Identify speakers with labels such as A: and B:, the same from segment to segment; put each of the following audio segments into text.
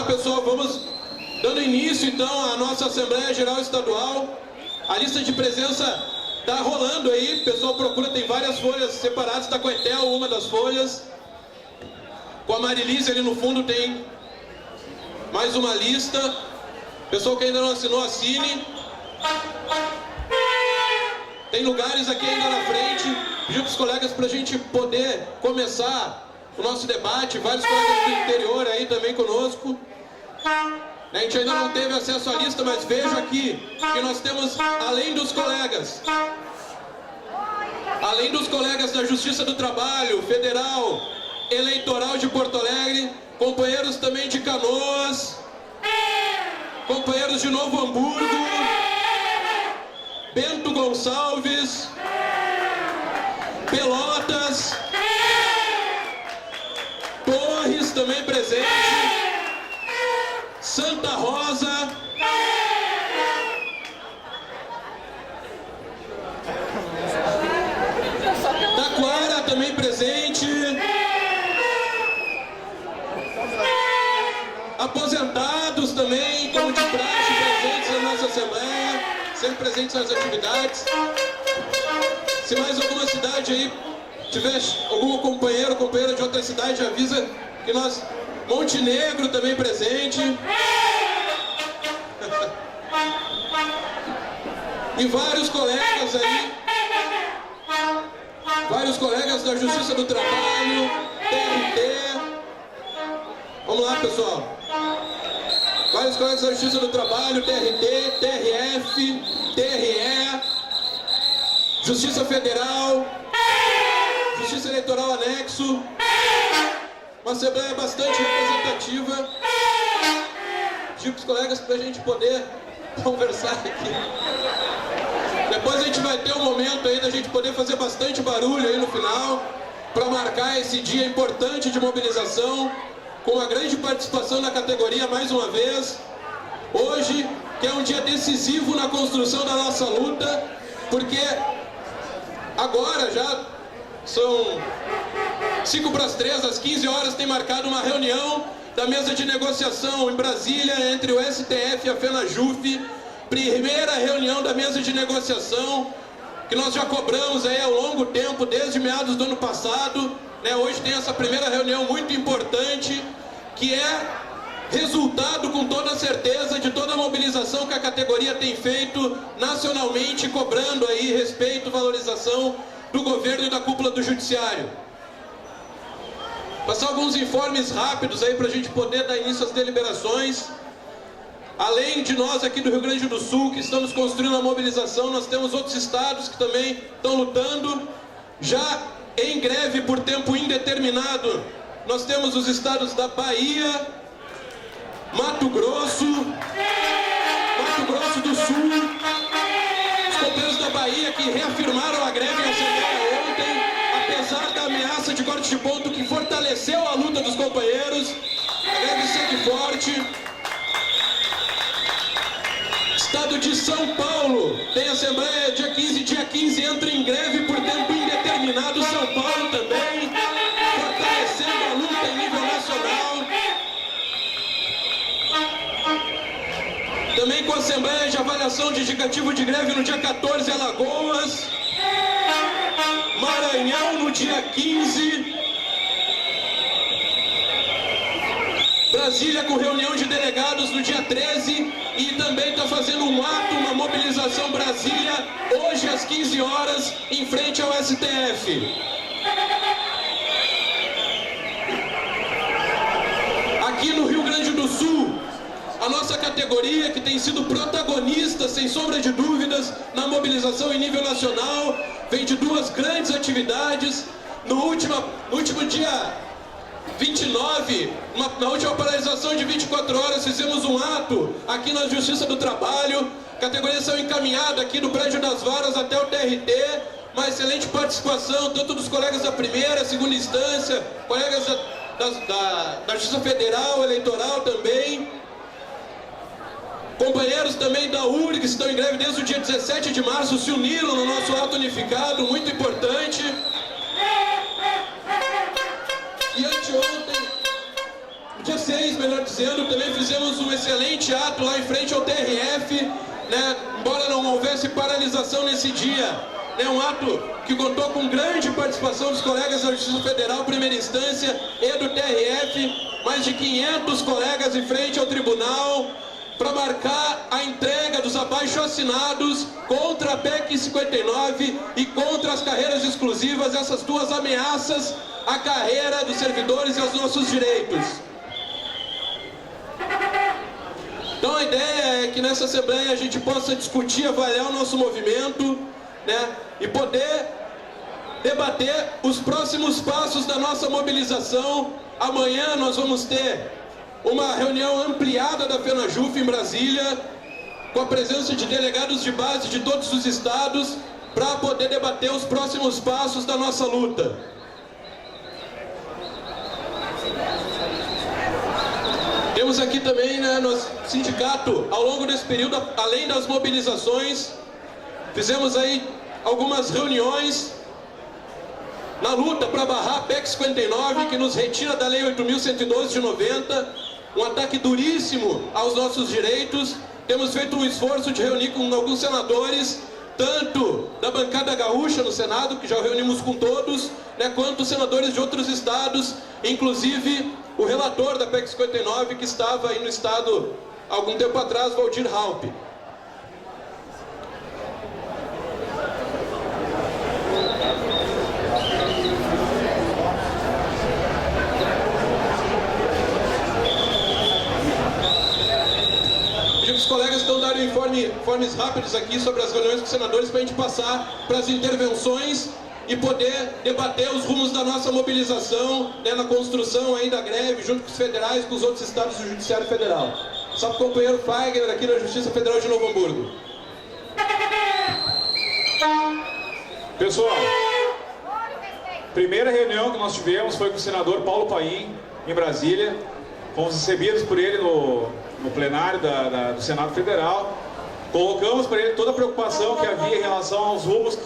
A: pessoal, vamos dando início então à nossa Assembleia Geral Estadual. A lista de presença está rolando aí, o pessoal procura, tem várias folhas separadas, está com a Etel, uma das folhas. Com a Marilise ali no fundo tem mais uma lista. Pessoal que ainda não assinou, assine. Tem lugares aqui ainda na frente. Pedi para os colegas para a gente poder começar o nosso debate. Vários colegas do interior aí também conosco. A gente ainda não teve acesso à lista, mas vejo aqui que nós temos, além dos colegas da Justiça do Trabalho, Federal, Eleitoral de Porto Alegre, companheiros também de Canoas, companheiros de Novo Hamburgo, Bento Gonçalves, Pelotas, Torres também presente, Santa Rosa, Taquara também presente, aposentados também, como de praxe, presentes na nossa Assembleia, sempre presentes nas atividades. Se mais alguma cidade aí tiver algum companheiro ou companheira de outra cidade, avisa que nós... Montenegro também presente. E vários colegas aí, vários colegas da Justiça do Trabalho, TRT. Vamos lá, pessoal. Vários colegas da Justiça do Trabalho, TRT, TRF, TRE, Justiça Federal, Justiça Eleitoral Anexo. Uma Assembleia bastante representativa. Digo para os colegas para a gente poder conversar aqui. Depois a gente vai ter um momento aí da gente poder fazer bastante barulho aí no final, para marcar esse dia importante de mobilização, com a grande participação da categoria mais uma vez. Hoje, que é um dia decisivo na construção da nossa luta, porque agora já são 2:55, às 15 horas, tem marcado uma reunião da mesa de negociação em Brasília entre o STF e a FENAJUF. Primeira reunião da mesa de negociação que nós já cobramos aí ao longo tempo, desde meados do ano passado, né? Hoje tem essa primeira reunião muito importante, que é resultado com toda certeza de toda a mobilização que a categoria tem feito nacionalmente, cobrando aí respeito, valorização do governo e da cúpula do judiciário. Passar alguns informes rápidos aí para a gente poder dar início às deliberações. Além de nós aqui do Rio Grande do Sul, que estamos construindo a mobilização, nós temos outros estados que também estão lutando, já em greve por tempo indeterminado. Nós temos os estados da Bahia, Mato Grosso do Sul, os companheiros da Bahia que reafirmaram a greve em Assembleia ontem, apesar da ameaça de corte de ponto que fortaleceu a luta dos companheiros. A greve segue forte. Estado de São Paulo tem Assembleia dia 15 entra em greve por tempo indeterminado. São Paulo também, fortalecendo a luta em nível nacional. Também com Assembleia de avaliação de indicativo de greve no dia 14, Alagoas. Maranhão no dia 15. Brasília com reunião de delegados no dia 13 e também está fazendo um ato, uma mobilização Brasília, hoje às 15 horas, em frente ao STF. Aqui no Rio Grande do Sul, a nossa categoria, que tem sido protagonista, sem sombra de dúvidas, na mobilização em nível nacional, vem de duas grandes atividades. No último dia 29, na última paralisação de 24 horas, fizemos um ato aqui na Justiça do Trabalho. Categorias são encaminhadas aqui do Prédio das Varas até o TRT. Uma excelente participação, tanto dos colegas da primeira, segunda instância, colegas da Justiça Federal, Eleitoral também. Companheiros também da URG, que estão em greve desde o dia 17 de março, se uniram no nosso ato unificado, muito importante. E anteontem, dia 6 melhor dizendo, também fizemos um excelente ato lá em frente ao TRF, né? Embora não houvesse paralisação nesse dia, né? Um ato que contou com grande participação dos colegas da Justiça Federal, primeira instância, e do TRF, mais de 500 colegas em frente ao tribunal, para marcar a entrega dos abaixo-assinados contra a PEC 59 e contra as carreiras exclusivas, essas duas ameaças à carreira dos servidores e aos nossos direitos. Então a ideia é que nessa Assembleia a gente possa discutir, avaliar o nosso movimento, né, e poder debater os próximos passos da nossa mobilização. Amanhã nós vamos ter uma reunião ampliada da FENAJUF em Brasília, com a presença de delegados de base de todos os estados, para poder debater os próximos passos da nossa luta. Temos aqui também, né, no sindicato, ao longo desse período, além das mobilizações, fizemos aí algumas reuniões na luta para barrar a PEC 59, que nos retira da Lei 8.112 de 90, um ataque duríssimo aos nossos direitos. Temos feito um esforço de reunir com alguns senadores, tanto da bancada gaúcha no Senado, que já reunimos com todos, né, quanto senadores de outros estados, inclusive o relator da PEC 59, que estava aí no estado há algum tempo atrás, Waldir Raupp. Os colegas estão dando informes rápidos aqui sobre as reuniões com os senadores, para a gente passar para as intervenções e poder debater os rumos da nossa mobilização, né, na construção aí da greve, junto com os federais, com os outros estados do Judiciário Federal. Só para o companheiro Fagner, aqui na Justiça Federal de Novo Hamburgo.
B: Pessoal, primeira reunião que nós tivemos foi com o senador Paulo Paim, em Brasília. Fomos recebidos por ele no plenário do Senado Federal. Colocamos para ele toda a preocupação que havia em relação aos rumos,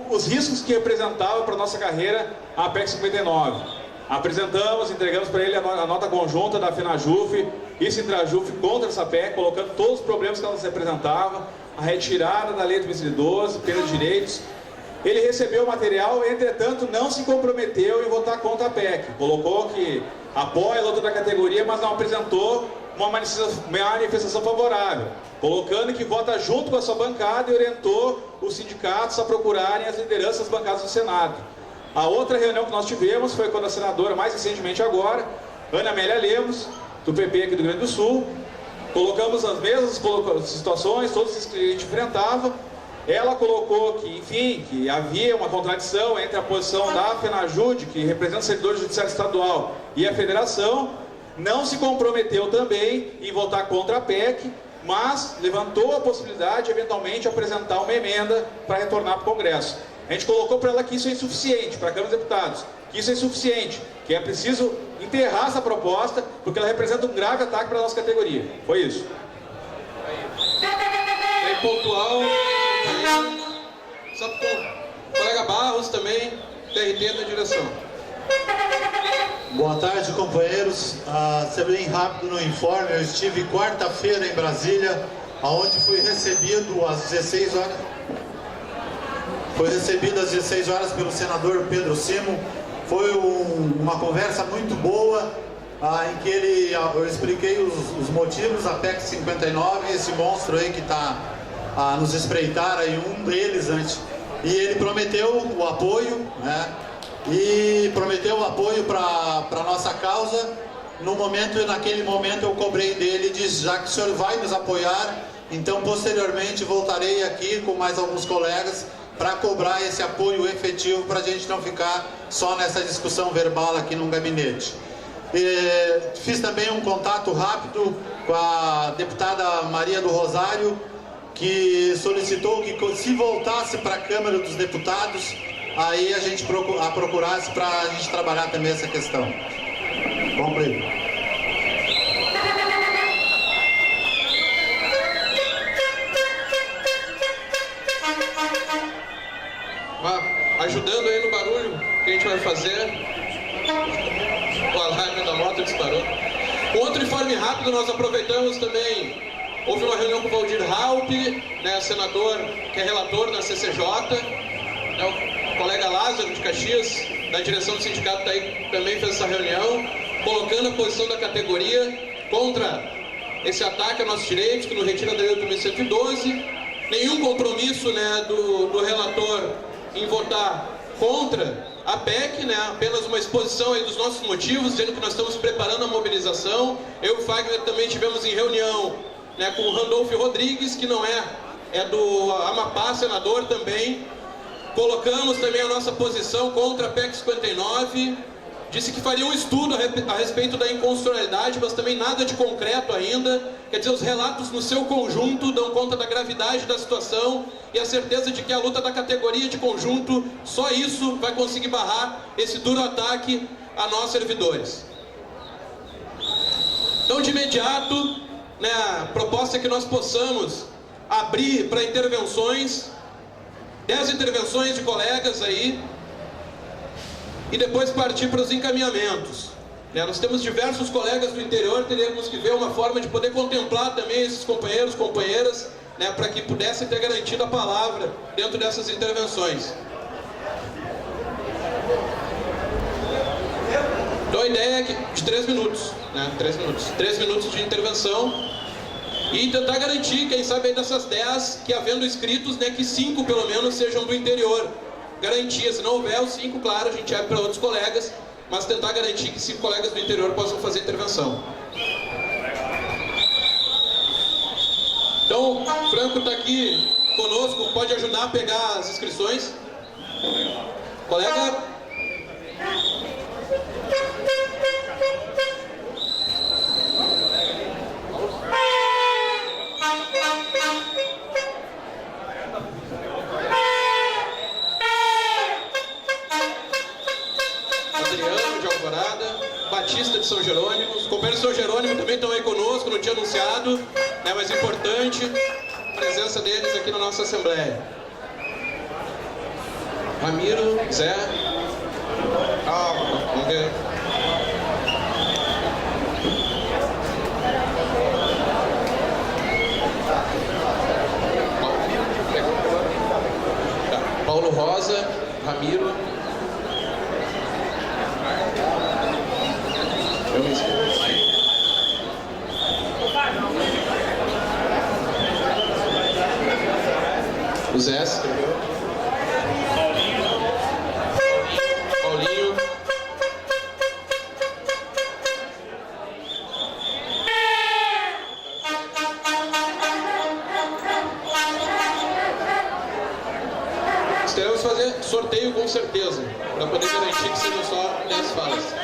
B: os riscos que representava para a nossa carreira a PEC 59. Apresentamos, entregamos para ele a nota conjunta da FENAJUF e Sintrajuf contra essa PEC, colocando todos os problemas que ela representava, a retirada da Lei 8.112, perda de direitos. Ele recebeu o material, entretanto não se comprometeu em votar contra a PEC. Colocou que apoia a luta da categoria, mas não apresentou uma manifestação favorável, colocando que vota junto com a sua bancada e orientou os sindicatos a procurarem as lideranças das bancadas do Senado. A outra reunião que nós tivemos foi com a senadora, mais recentemente agora, Ana Amélia Lemos, do PP aqui do Rio Grande do Sul. Colocamos as mesmas situações, todas as que a gente enfrentava. Ela colocou que, enfim, que havia uma contradição entre a posição da FENAJUD, que representa o servidor judiciário estadual, e a federação. Não se comprometeu também em votar contra a PEC, mas levantou a possibilidade de eventualmente apresentar uma emenda para retornar para o Congresso. A gente colocou para ela que isso é insuficiente, para a Câmara dos Deputados, que isso é insuficiente, que é preciso enterrar essa proposta, porque ela representa um grave ataque para a nossa categoria. Foi isso.
A: Bem pontual. Só para o colega Barros também, TRT da direção.
C: Boa tarde, companheiros. Ser bem rápido no informe, eu estive quarta-feira em Brasília, onde fui recebido às 16 horas. Foi recebido às 16 horas pelo senador Pedro Simo. Foi uma conversa muito boa, em que eu expliquei os motivos da PEC 59, esse monstro aí que está a nos espreitar, aí, um deles antes. E ele prometeu o apoio, né? E prometeu o apoio para a nossa causa. Naquele momento eu cobrei dele e disse, já que o senhor vai nos apoiar, então posteriormente voltarei aqui com mais alguns colegas para cobrar esse apoio efetivo, para a gente não ficar só nessa discussão verbal aqui no gabinete. Fiz também um contato rápido com a deputada Maria do Rosário, que solicitou que, se voltasse para a Câmara dos Deputados, aí a gente procurasse para a gente trabalhar também essa questão. Vamos para ele.
A: Ajudando aí no barulho que a gente vai fazer. O alarme da moto disparou. Outro informe rápido, nós aproveitamos também, houve uma reunião com o Valdir Raup, né, senador que é relator na CCJ, né, o colega Lázaro de Caxias, da direção do sindicato também fez essa reunião, colocando a posição da categoria contra esse ataque aos nossos direitos, que nos retira da Lei 8.112, nenhum compromisso, né, do relator em votar contra a PEC, né, apenas uma exposição aí dos nossos motivos, dizendo que nós estamos preparando a mobilização. Eu e o Fagner também tivemos em reunião, né, com o Randolfo Rodrigues, que não é do Amapá, senador também. Colocamos também a nossa posição contra a PEC 59, disse que faria um estudo a respeito da inconstitucionalidade, mas também nada de concreto ainda. Quer dizer, os relatos no seu conjunto dão conta da gravidade da situação e a certeza de que a luta da categoria de conjunto, só isso vai conseguir barrar esse duro ataque a nós servidores. Então, de imediato, né, a proposta é que nós possamos abrir para intervenções, 10 intervenções de colegas aí, e depois partir para os encaminhamentos. Nós temos diversos colegas do interior, teríamos que ver uma forma de poder contemplar também esses companheiros, companheiras, né, para que pudessem ter garantido a palavra dentro dessas intervenções. Então a ideia é de 3 minutos, né, 3 minutos de intervenção e tentar garantir, quem sabe aí dessas 10, que havendo inscritos, né, que 5 pelo menos sejam do interior. Garantia, se não houver os 5, claro, a gente abre para outros colegas, mas tentar garantir que 5 colegas do interior possam fazer intervenção. Então, o Franco está aqui conosco, pode ajudar a pegar as inscrições. Colega? Batista de São Jerônimo, os companheiros de São Jerônimo também estão aí conosco, não tinha anunciado, né, mas importante a presença deles aqui na nossa Assembleia. Ramiro, Zé, vamos ver. Paulo Rosa, Ramiro. Eu me inscrevo. O Zé se inscreveu. Paulinho. Teremos que fazer sorteio com certeza, para poder garantir que sejam só 10 falas.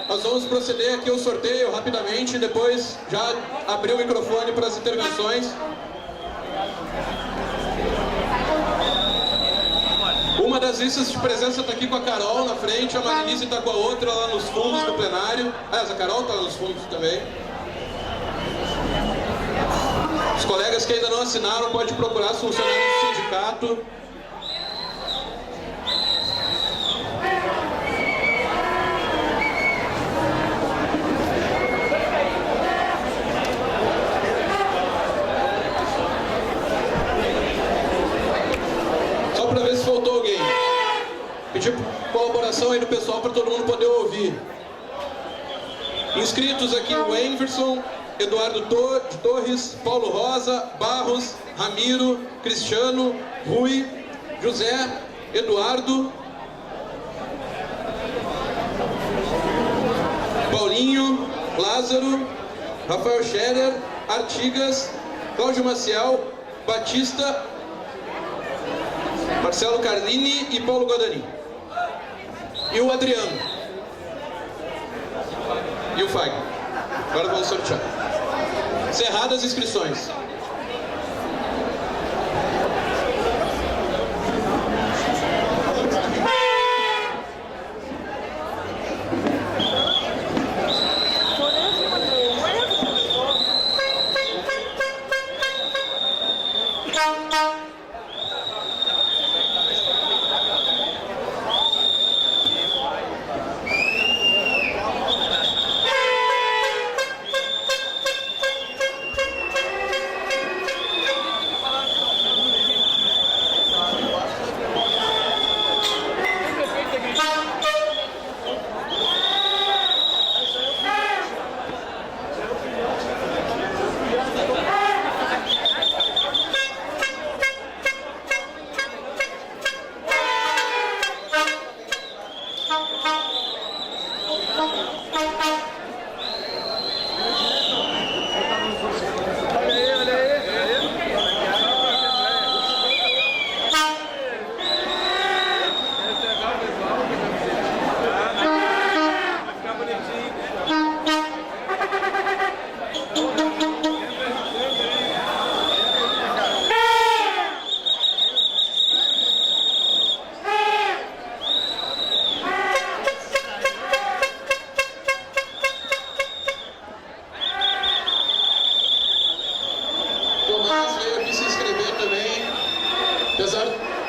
A: Nós vamos proceder aqui ao sorteio rapidamente, depois já abrir o microfone para as intervenções. Uma das listas de presença está aqui com a Carol na frente, a Marilise está com a outra lá nos fundos do plenário. A Carol está nos fundos também. Os colegas que ainda não assinaram podem procurar os funcionários do sindicato. Pedir colaboração aí do pessoal para todo mundo poder ouvir. Inscritos aqui o Enverson, Eduardo Torres, Paulo Rosa, Barros, Ramiro, Cristiano, Rui, José, Eduardo, Paulinho, Lázaro, Rafael Scherer, Artigas, Cláudio Maciel, Batista, Marcelo Carlini e Paulo Guadani. E o Adriano. E o Fag. Agora vamos sortear. Encerradas as inscrições.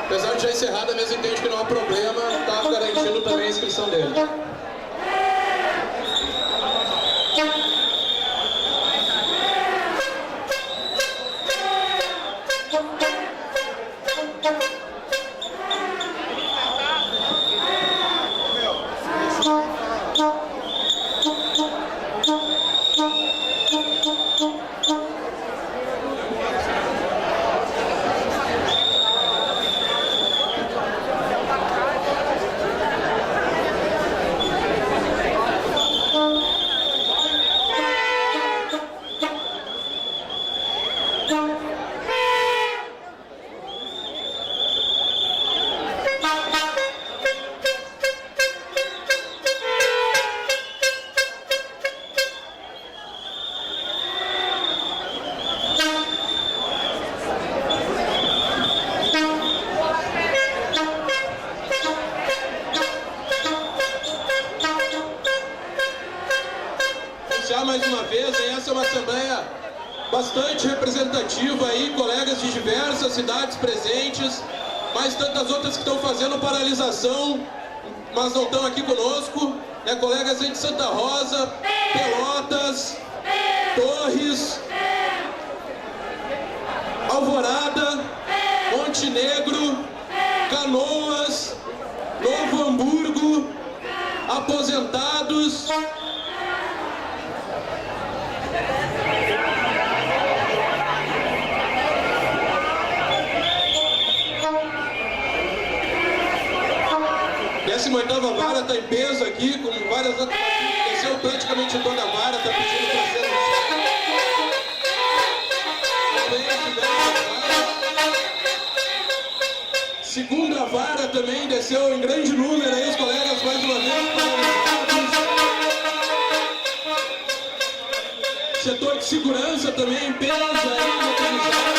A: Apesar de já encerrada, mesmo entende que não há problema, está garantindo também a inscrição dele. Mais uma vez, essa é uma assembleia bastante representativa aí, colegas de diversas cidades presentes, mas tantas outras que estão fazendo paralisação, mas não estão aqui conosco, né? Colegas aí de Santa Rosa, Pelotas, Torres, Alvorada, Montenegro, Canoas, Novo Hamburgo, aposentados. A 18ª vara está em peso aqui, com várias outras. Desceu praticamente toda a vara, está pedindo para ser. Segunda vara também desceu em grande número aí, os colegas mais uma vez paralisados. Setor de segurança também em peso aí, localizado.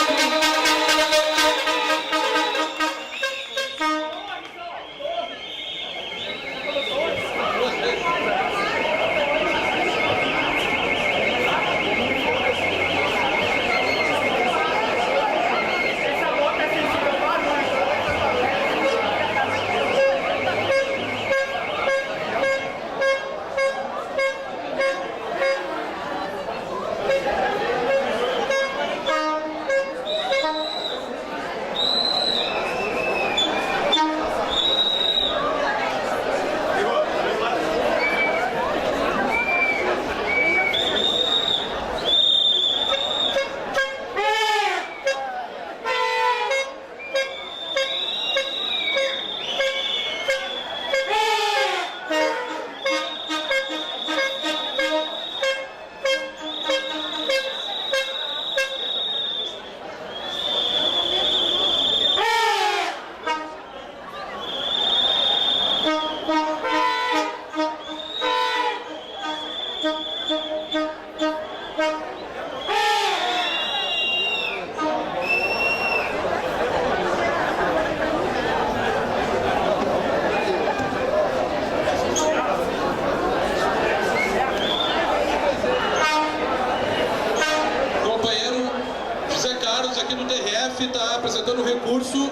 A: disso,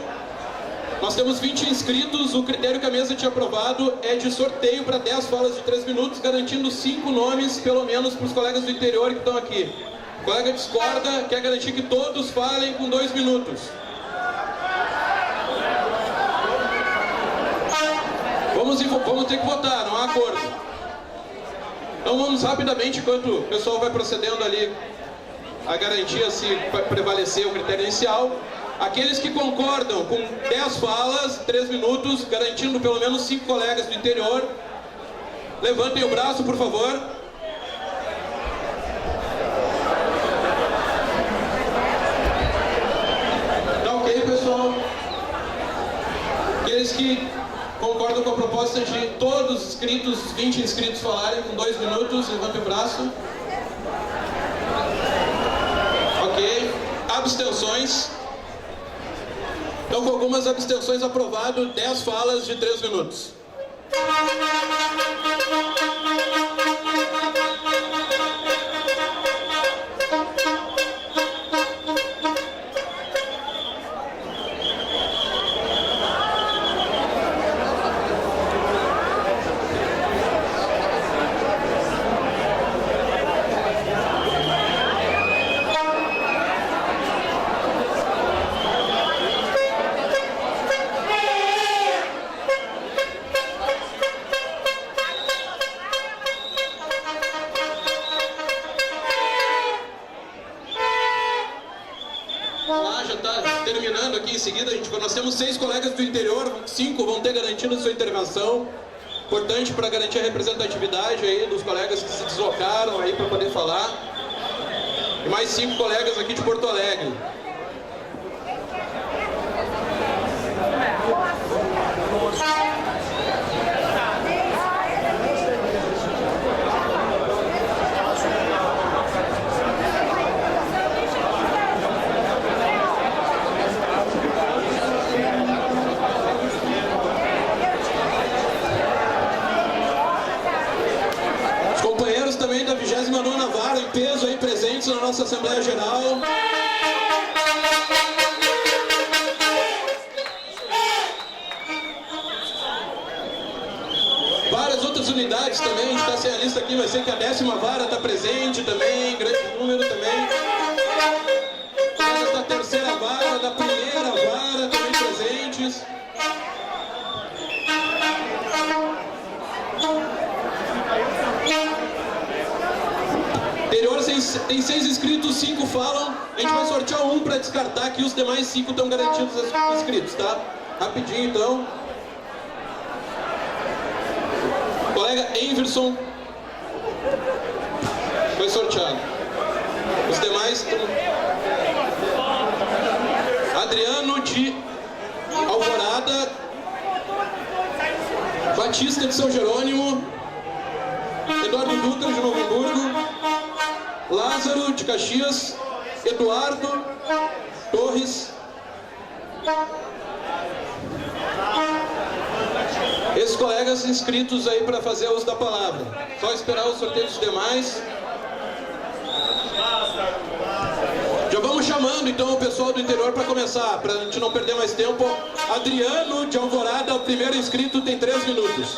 A: nós temos 20 inscritos. O critério que a mesa tinha aprovado é de sorteio para 10 falas de 3 minutos, garantindo 5 nomes, pelo menos, para os colegas do interior que estão aqui. O colega discorda, quer garantir que todos falem com 2 minutos. Vamos ter que votar, não há acordo. Então vamos rapidamente, enquanto o pessoal vai procedendo ali a garantia se prevalecer o critério inicial. Aqueles que concordam com 10 falas, 3 minutos, garantindo pelo menos 5 colegas do interior, levantem o braço, por favor. Tá ok, pessoal? Aqueles que concordam com a proposta de todos os inscritos, 20 inscritos falarem com 2 minutos, levantem o braço. Ok. Abstenções. Então, com algumas abstenções, aprovado 10 falas de 3 minutos. Terminando aqui em seguida, nós temos 6 colegas do interior, 5 vão ter garantido sua intervenção. Importante para garantir a representatividade aí dos colegas que se deslocaram aí para poder falar. E mais 5 colegas aqui de Porto Alegre. Também da 29ª Vara em peso aí presentes na nossa Assembleia Geral. Várias outras unidades também, a gente está sem a lista aqui, vai ser que a 10ª Vara está presente também, grande número também. Da 3ª Vara, da 1ª Vara também presentes. Interior tem 6 inscritos, 5 falam. A gente vai sortear um para descartar aqui, os demais 5 estão garantidos inscritos, tá? Rapidinho então. Colega Enverson foi sorteado. Os demais estão... Adriano de Alvorada, Batista de São Jerônimo, Eduardo Dutra de Novo Hamburgo, Lázaro de Caxias, Eduardo Torres. Esses colegas inscritos aí para fazer uso da palavra. Só esperar o sorteio dos demais. Já vamos chamando então o pessoal do interior para começar, para a gente não perder mais tempo. Adriano de Alvorada, o primeiro inscrito, tem 3 minutos.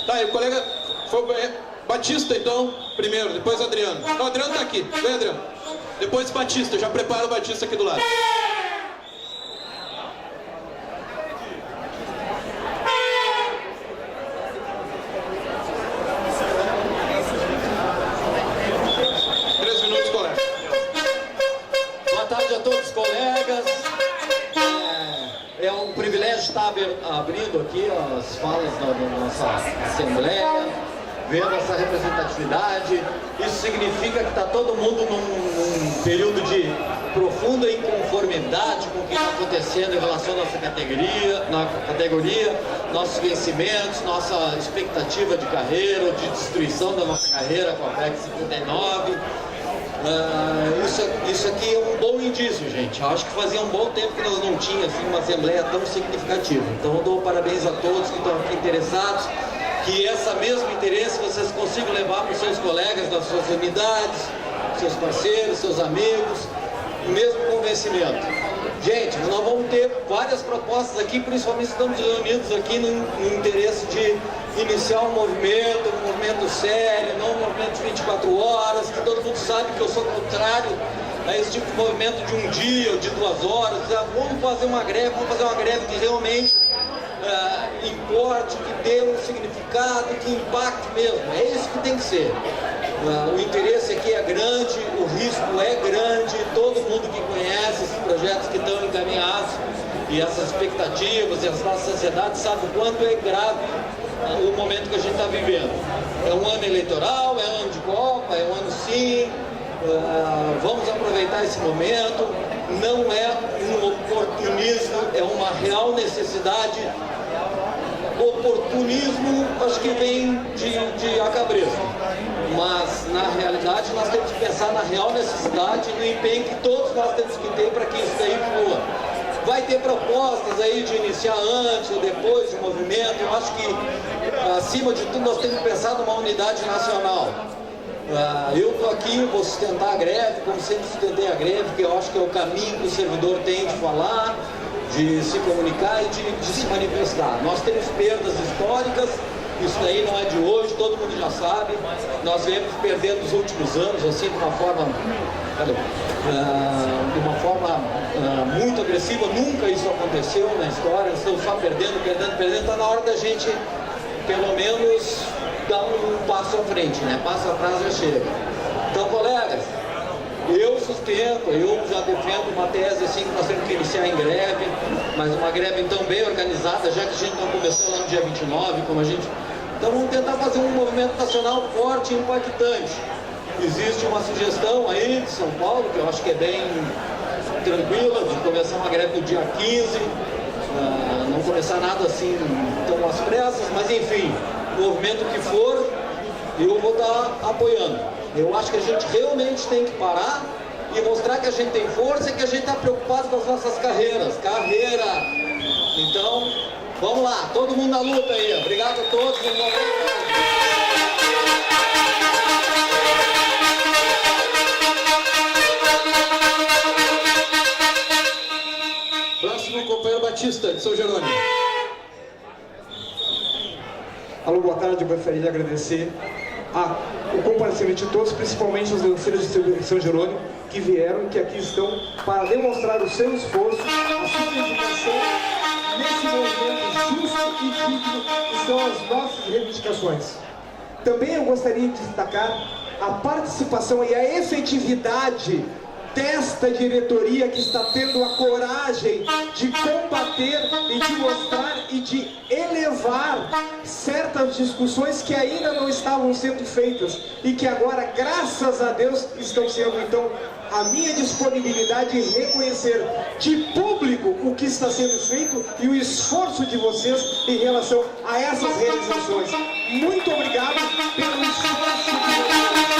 A: Tá, e o colega Batista, então, primeiro, depois Adriano. Não, Adriano tá aqui. Vem, Adriano. Depois Batista, já prepara o Batista aqui do lado.
D: Abrindo aqui as falas da nossa Assembleia, vendo essa representatividade. Isso significa que está todo mundo num período de profunda inconformidade com o que está acontecendo em relação à nossa categoria, nossos vencimentos, nossa expectativa de carreira, de destruição da nossa carreira com a PEC 59. Isso aqui é um bom indício, gente. Acho que fazia um bom tempo que nós não tínhamos assim, uma assembleia tão significativa. Então eu dou parabéns a todos que estão aqui interessados. que esse mesmo interesse vocês consigam levar para os seus colegas das suas unidades, seus parceiros, seus amigos, o mesmo convencimento. Gente, nós vamos ter várias propostas aqui, principalmente estamos reunidos aqui no interesse de iniciar um movimento sério, não um movimento de 24 horas, que todo mundo sabe que eu sou contrário a esse tipo de movimento de um dia ou de 2 horas. Vamos fazer uma greve que realmente importe, que dê um significado, que impacte mesmo. É isso que tem que ser. O interesse aqui é grande, o risco é grande, todo mundo que conhece esses projetos que estão encaminhados e essas expectativas e a nossa sociedade sabe o quanto é grave o momento que a gente está vivendo. É um ano eleitoral, é um ano de Copa, é um ano sim, vamos aproveitar esse momento, não é um oportunismo, é uma real necessidade. Oportunismo acho que vem de acabresco, mas na realidade nós temos que pensar na real necessidade e no empenho que todos nós temos que ter para que isso daí flua. Vai ter propostas aí de iniciar antes ou depois do movimento. Eu acho que acima de tudo nós temos que pensar numa unidade nacional. Eu estou aqui, vou sustentar a greve, como sempre sustentei a greve, porque eu acho que é o caminho que o servidor tem de falar, de se comunicar e de se manifestar. Nós temos perdas históricas, isso daí não é de hoje, todo mundo já sabe. Nós viemos perdendo nos últimos anos, assim, de uma forma muito agressiva. Nunca isso aconteceu na história, estamos só perdendo. Está na hora da gente, pelo menos, dar um passo à frente, né? Passo atrás já chega. Então, colegas, eu sustento, eu já defendo uma tese assim que nós temos que iniciar em greve, mas uma greve então bem organizada, já que a gente não começou lá no dia 29, como a gente... Então vamos tentar fazer um movimento nacional forte e impactante. Existe uma sugestão aí de São Paulo, que eu acho que é bem tranquila, de começar uma greve no dia 15, não começar nada assim tão às pressas, mas enfim, o movimento que for, eu vou estar apoiando. Eu acho que a gente realmente tem que parar e mostrar que a gente tem força e que a gente está preocupado com as nossas carreiras. Então, vamos lá, todo mundo na luta aí. Obrigado a todos.
A: Próximo, companheiro Batista, de São Jerônimo.
E: Alô, boa tarde, eu gostaria de agradecer o comparecimento de todos, principalmente os lanceiros de São Jerônimo, que vieram, que aqui estão para demonstrar o seu esforço, a sua dedicação nesse movimento justo e digno, que são as nossas reivindicações. Também eu gostaria de destacar a participação e a efetividade desta diretoria que está tendo a coragem de combater e de mostrar e de elevar certas discussões que ainda não estavam sendo feitas e que agora, graças a Deus, estão sendo. Então, a minha disponibilidade em reconhecer de público o que está sendo feito e o esforço de vocês em relação a essas realizações. Muito obrigado pelo esforço de vocês.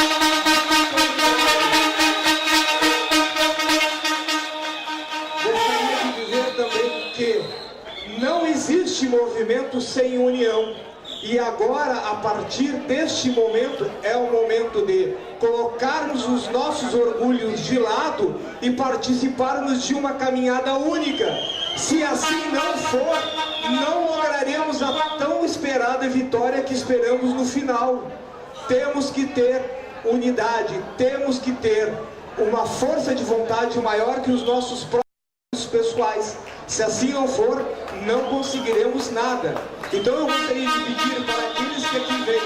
E: Não existe movimento sem união. E agora, a partir deste momento, é o momento de colocarmos os nossos orgulhos de lado e participarmos de uma caminhada única. Se assim não for, não lograremos a tão esperada vitória que esperamos no final. Temos que ter unidade, temos que ter uma força de vontade maior que os nossos próprios pessoais. Se assim não for, não conseguiremos nada. Então eu gostaria de pedir para aqueles que aqui vêm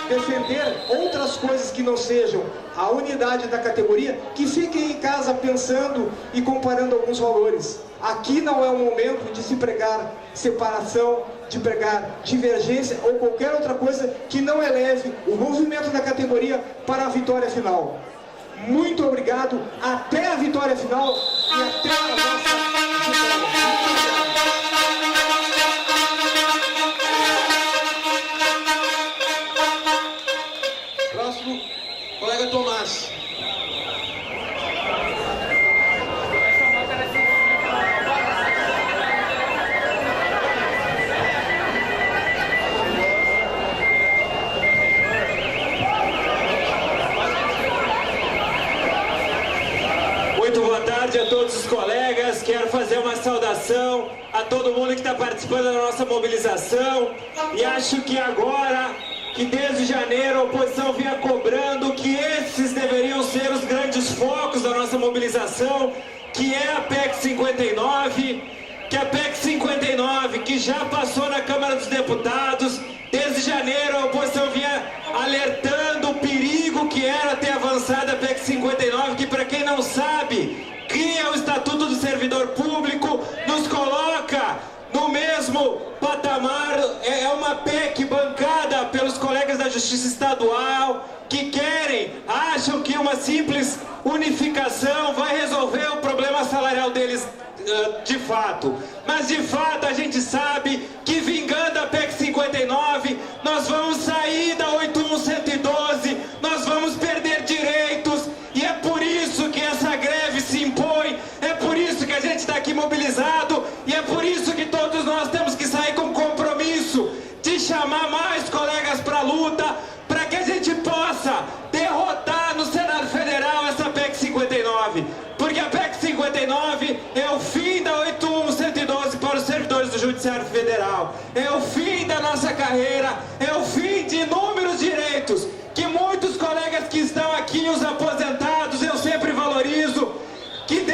E: defender outras coisas que não sejam a unidade da categoria, que fiquem em casa pensando e comparando alguns valores. Aqui não é o momento de se pregar separação, de pregar divergência ou qualquer outra coisa que não eleve o movimento da categoria para a vitória final. Muito obrigado, até a vitória final e até a nossa vitória.
A: Próximo, colega Tomás.
F: tarde a todos os colegas. Quero fazer uma saudação a todo mundo que está participando da nossa mobilização. E acho que agora, que desde janeiro a oposição vinha cobrando que esses deveriam ser os grandes focos da nossa mobilização, que é a PEC 59, que a PEC 59, que já passou na Câmara dos Deputados. Desde janeiro a oposição vinha alertando o perigo que era ter avançado a PEC 59, que, para quem não sabe, cria o Estatuto do Servidor Público, nos coloca no mesmo patamar. É uma PEC bancada pelos colegas da Justiça Estadual, que acham que uma simples unificação vai resolver o problema salarial deles de fato. Mas de fato a gente sabe que, vingando a PEC 59, nós vamos sair da 81112, nós vamos perder direitos, e é por isso que essa greve se impõe, é por isso que a gente está aqui mobilizado, e é por isso que todos nós temos que sair com compromisso de chamar mais colegas para a luta, para que a gente possa derrotar no Senado Federal essa PEC 59. Porque a PEC 59 é o fim da 81112 para os servidores do Judiciário Federal. É o fim da nossa carreira, é o fim de inúmeros direitos que muitos colegas que estão aqui, os aposentados, eu sempre valorizo, que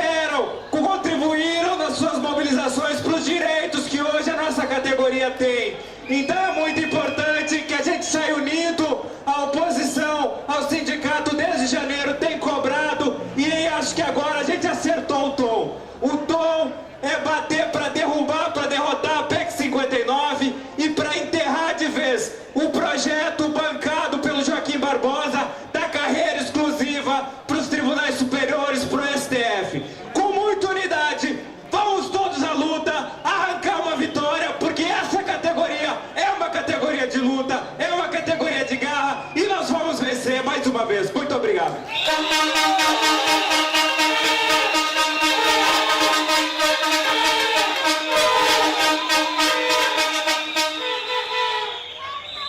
F: contribuíram nas suas mobilizações para os direitos que hoje a nossa categoria tem. Então é muito importante que a gente saia unido. A oposição ao sindicato desde janeiro tem cobrado, e acho que agora a gente acertou o tom. O tom é bater para derrubar, para derrotar a PEC 59 e para enterrar de vez o projeto bancado pelo Joaquim Barbosa da carreira exclusiva para os tribunais superiores, para o STF. Com muita unidade, vamos todos à luta, arrancar uma vitória, porque essa categoria é uma categoria de luta, é uma categoria de garra, e nós vamos vencer mais uma vez. Muito obrigado.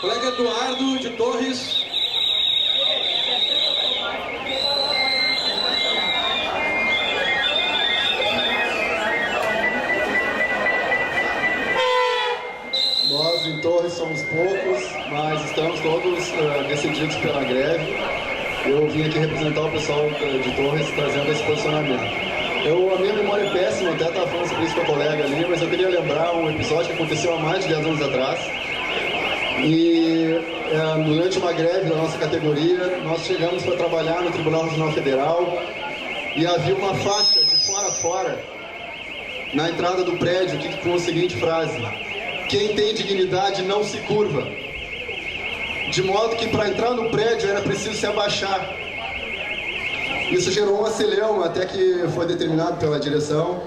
A: Colega Eduardo de Torres.
G: Nós em Torres somos poucos, mas estamos todos decididos pela greve. Eu vim aqui representar o pessoal de Torres trazendo esse posicionamento. A minha memória é péssima, até estava falando sobre isso com a colega ali, mas eu queria lembrar um episódio que aconteceu há mais de 10 anos atrás. E durante uma greve da nossa categoria, nós chegamos para trabalhar no Tribunal Regional Federal e havia uma faixa de fora a fora na entrada do prédio com a seguinte frase: quem tem dignidade não se curva. De modo que para entrar no prédio era preciso se abaixar. Isso gerou um acelhão, até que foi determinado pela direção,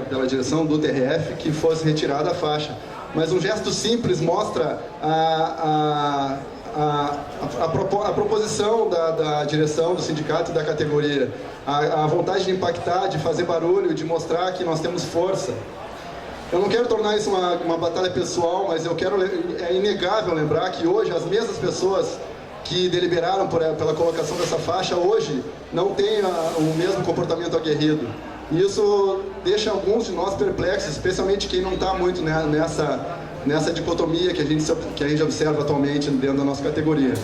G: pela direção do TRF, que fosse retirada a faixa. Mas um gesto simples mostra a proposição da direção, do sindicato e da categoria, a vontade de impactar, de fazer barulho, de mostrar que nós temos força. Eu não quero tornar isso uma batalha pessoal, mas é inegável lembrar que hoje as mesmas pessoas que deliberaram pela colocação dessa faixa, hoje não têm o mesmo comportamento aguerrido. E isso deixa alguns de nós perplexos, especialmente quem não está muito nessa dicotomia que a gente observa atualmente dentro da nossa categoria.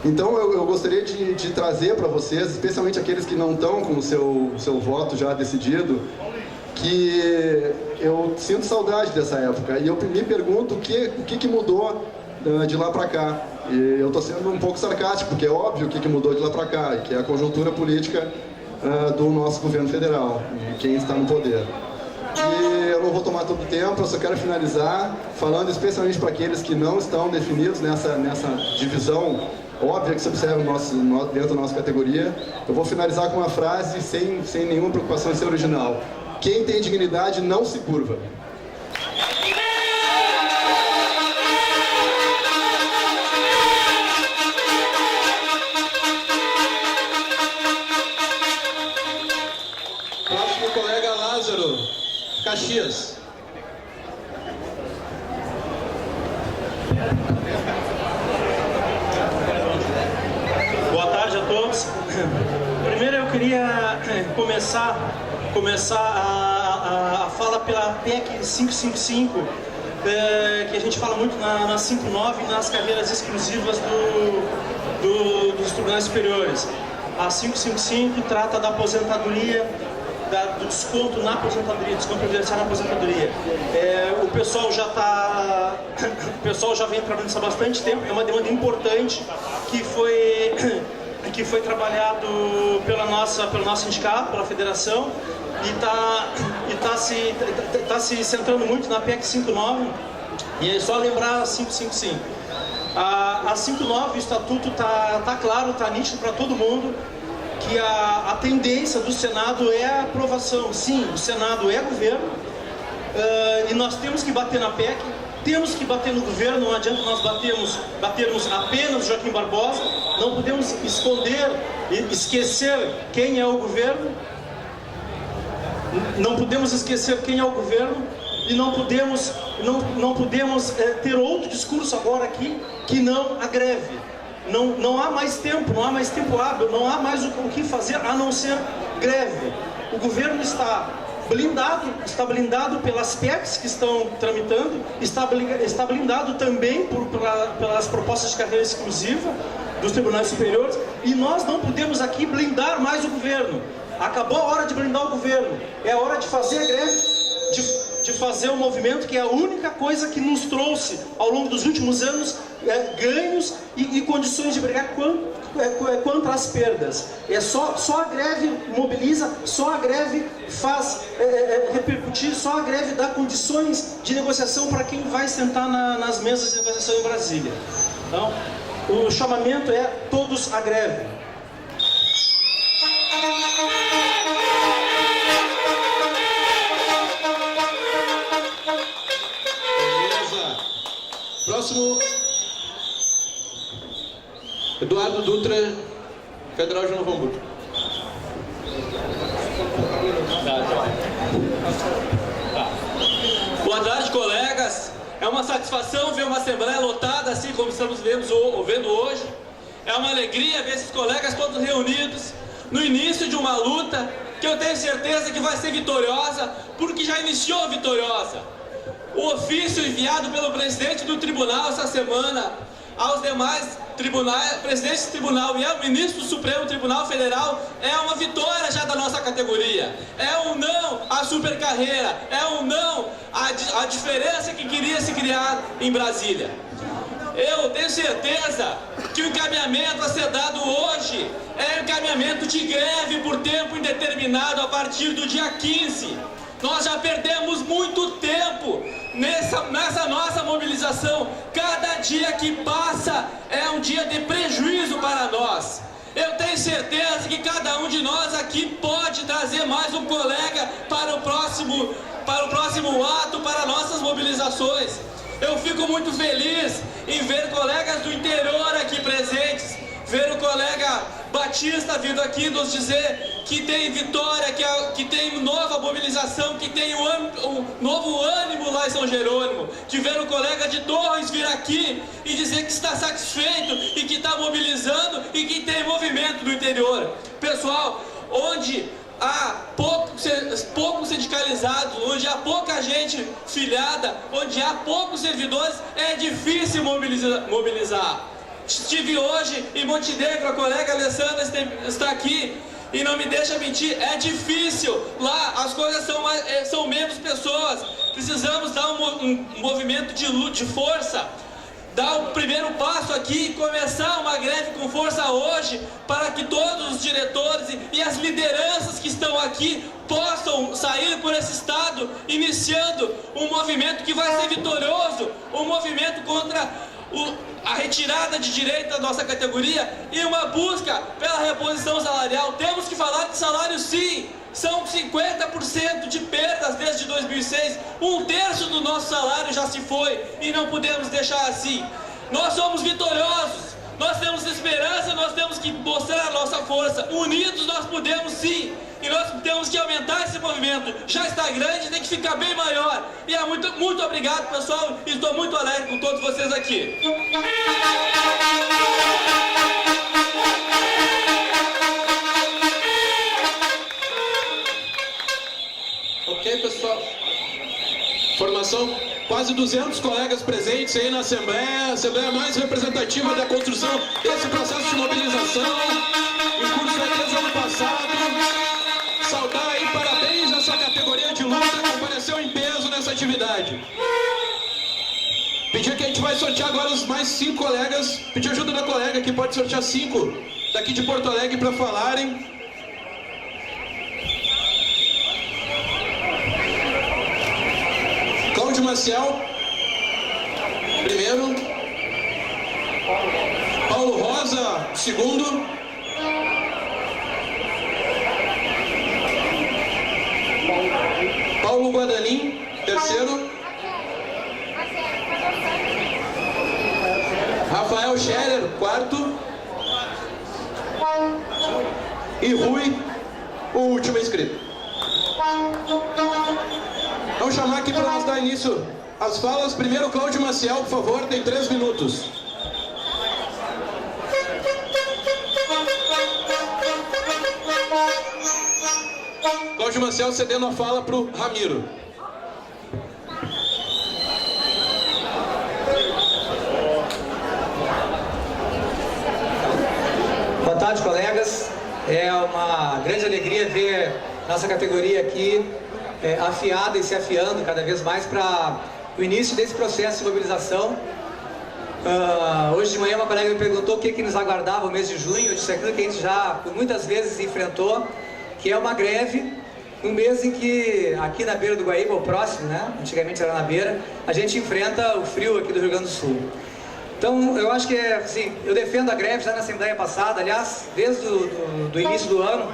G: Então eu gostaria de trazer para vocês, especialmente aqueles que não estão com o seu voto já decidido, que eu sinto saudade dessa época. E eu me pergunto o que mudou de lá para cá. E eu estou sendo um pouco sarcástico, porque é óbvio o que mudou de lá para cá, que é a conjuntura política do nosso governo federal, e quem está no poder. E eu não vou tomar todo o tempo, eu só quero finalizar falando especialmente para aqueles que não estão definidos nessa divisão óbvia que se observa dentro da nossa categoria. Eu vou finalizar com uma frase sem nenhuma preocupação em ser original: quem tem dignidade não se curva.
A: Próximo colega Lázaro, Caxias.
H: Boa tarde a todos. Primeiro eu queria começar a fala pela PEC 555, que a gente fala muito na 59 e nas carreiras exclusivas dos tribunais superiores. A 555 trata da aposentadoria, do desconto na aposentadoria, desconto previdenciário na aposentadoria. O pessoal já vem trabalhando isso há bastante tempo, é uma demanda importante que foi trabalhado pelo nosso sindicato, pela federação, e está se centrando muito na PEC 59, e é só lembrar a 555. A 59, o estatuto está claro, está nítido para todo mundo, que a tendência do Senado é a aprovação. Sim, o Senado é governo, e nós temos que bater na PEC, temos que bater no governo. Não adianta nós batermos apenas Joaquim Barbosa, não podemos esconder e esquecer quem é o governo, não podemos esquecer quem é o governo, e não podemos ter outro discurso agora aqui que não a greve. Não há mais tempo, não há mais tempo hábil, não há mais o que fazer a não ser greve. O governo está blindado pelas PECs que estão tramitando, está blindado também pelas propostas de carreira exclusiva dos tribunais superiores, e nós não podemos aqui blindar mais o governo. Acabou a hora de blindar o governo, é a hora de fazer a greve, de fazer o movimento, que é a única coisa que nos trouxe ao longo dos últimos anos ganhos e condições de brigar contra as perdas. Só a greve mobiliza, só a greve faz repercutir, só a greve dá condições de negociação para quem vai sentar nas mesas de negociação em Brasília. Então, o chamamento é todos à greve.
A: Próximo, Eduardo Dutra, Federal de Novo Hamburgo.
I: Boa tarde, colegas. É uma satisfação ver uma assembleia lotada, assim como estamos vendo hoje. É uma alegria ver esses colegas todos reunidos no início de uma luta que eu tenho certeza que vai ser vitoriosa, porque já iniciou vitoriosa. O ofício enviado pelo presidente do tribunal essa semana aos demais presidentes do tribunal e ao ministro do Supremo Tribunal Federal é uma vitória já da nossa categoria. É um não à supercarreira, é um não à diferença que queria se criar em Brasília. Eu tenho certeza que o encaminhamento a ser dado hoje é um encaminhamento de greve por tempo indeterminado a partir do dia 15. Nós já perdemos muito tempo nessa nossa mobilização. Cada dia que passa é um dia de prejuízo para nós. Eu tenho certeza que cada um de nós aqui pode trazer mais um colega para o próximo ato, para nossas mobilizações. Eu fico muito feliz em ver colegas do interior aqui presentes, ver o colega Batista vindo aqui nos dizer que tem vitória, que tem nova mobilização, que tem um novo ânimo lá em São Jerônimo, de ver o colega de Torres vir aqui e dizer que está satisfeito e que está mobilizando e que tem movimento no interior. Pessoal, onde há poucos sindicalizados, onde há pouca gente filiada, onde há poucos servidores, é difícil mobilizar. Estive hoje em Montenegro, a colega Alessandra está aqui e não me deixa mentir, é difícil. Lá as coisas são menos pessoas. Precisamos dar um movimento de força, dar o primeiro passo aqui e começar uma greve com força hoje, para que todos os diretores e as lideranças que estão aqui possam sair por esse estado, iniciando um movimento que vai ser vitorioso, um movimento contra a retirada de direito da nossa categoria e uma busca pela reposição salarial. Temos que falar de salário, sim. São 50% de perdas desde 2006. 1/3 do nosso salário já se foi e não podemos deixar assim. Nós somos vitoriosos, nós temos esperança, nós temos que mostrar a nossa força. Unidos nós podemos, sim. E nós temos que aumentar esse movimento. Já está grande, tem que ficar bem maior. E é muito obrigado, pessoal. E estou muito alegre com todos vocês aqui.
A: pessoal. Formação, quase 200 colegas presentes aí na Assembleia, a Assembleia mais representativa da construção desse processo de mobilização, em curso desde o ano passado. Saudar aí, parabéns a essa categoria de luta que compareceu em peso nessa atividade. Pedir que a gente vai sortear agora os mais 5 colegas, pedir ajuda da colega que pode sortear 5 daqui de Porto Alegre para falarem. Cláudio Maciel, primeiro. Paulo Rosa, segundo. Paulo Guadalim, terceiro. Rafael Scherer, quarto. E Rui, o último inscrito. Vamos chamar aqui para nós dar início às falas. Primeiro, Cláudio Maciel, por favor, tem 3 minutos. Cláudio Maciel cedendo a fala para o Ramiro.
J: Boa tarde, colegas. É uma grande alegria ver nossa categoria aqui afiada e se afiando cada vez mais para o início desse processo de mobilização. Hoje de manhã uma colega me perguntou o que nos aguardava o mês de junho. Eu disse aquilo que a gente já por muitas vezes enfrentou, que é uma greve, um mês em que aqui na beira do Guaíba, ou próximo, né? Antigamente era na beira, a gente enfrenta o frio aqui do Rio Grande do Sul. Então, eu acho que, assim, eu defendo a greve já na Assembleia passada, aliás, desde do início do ano.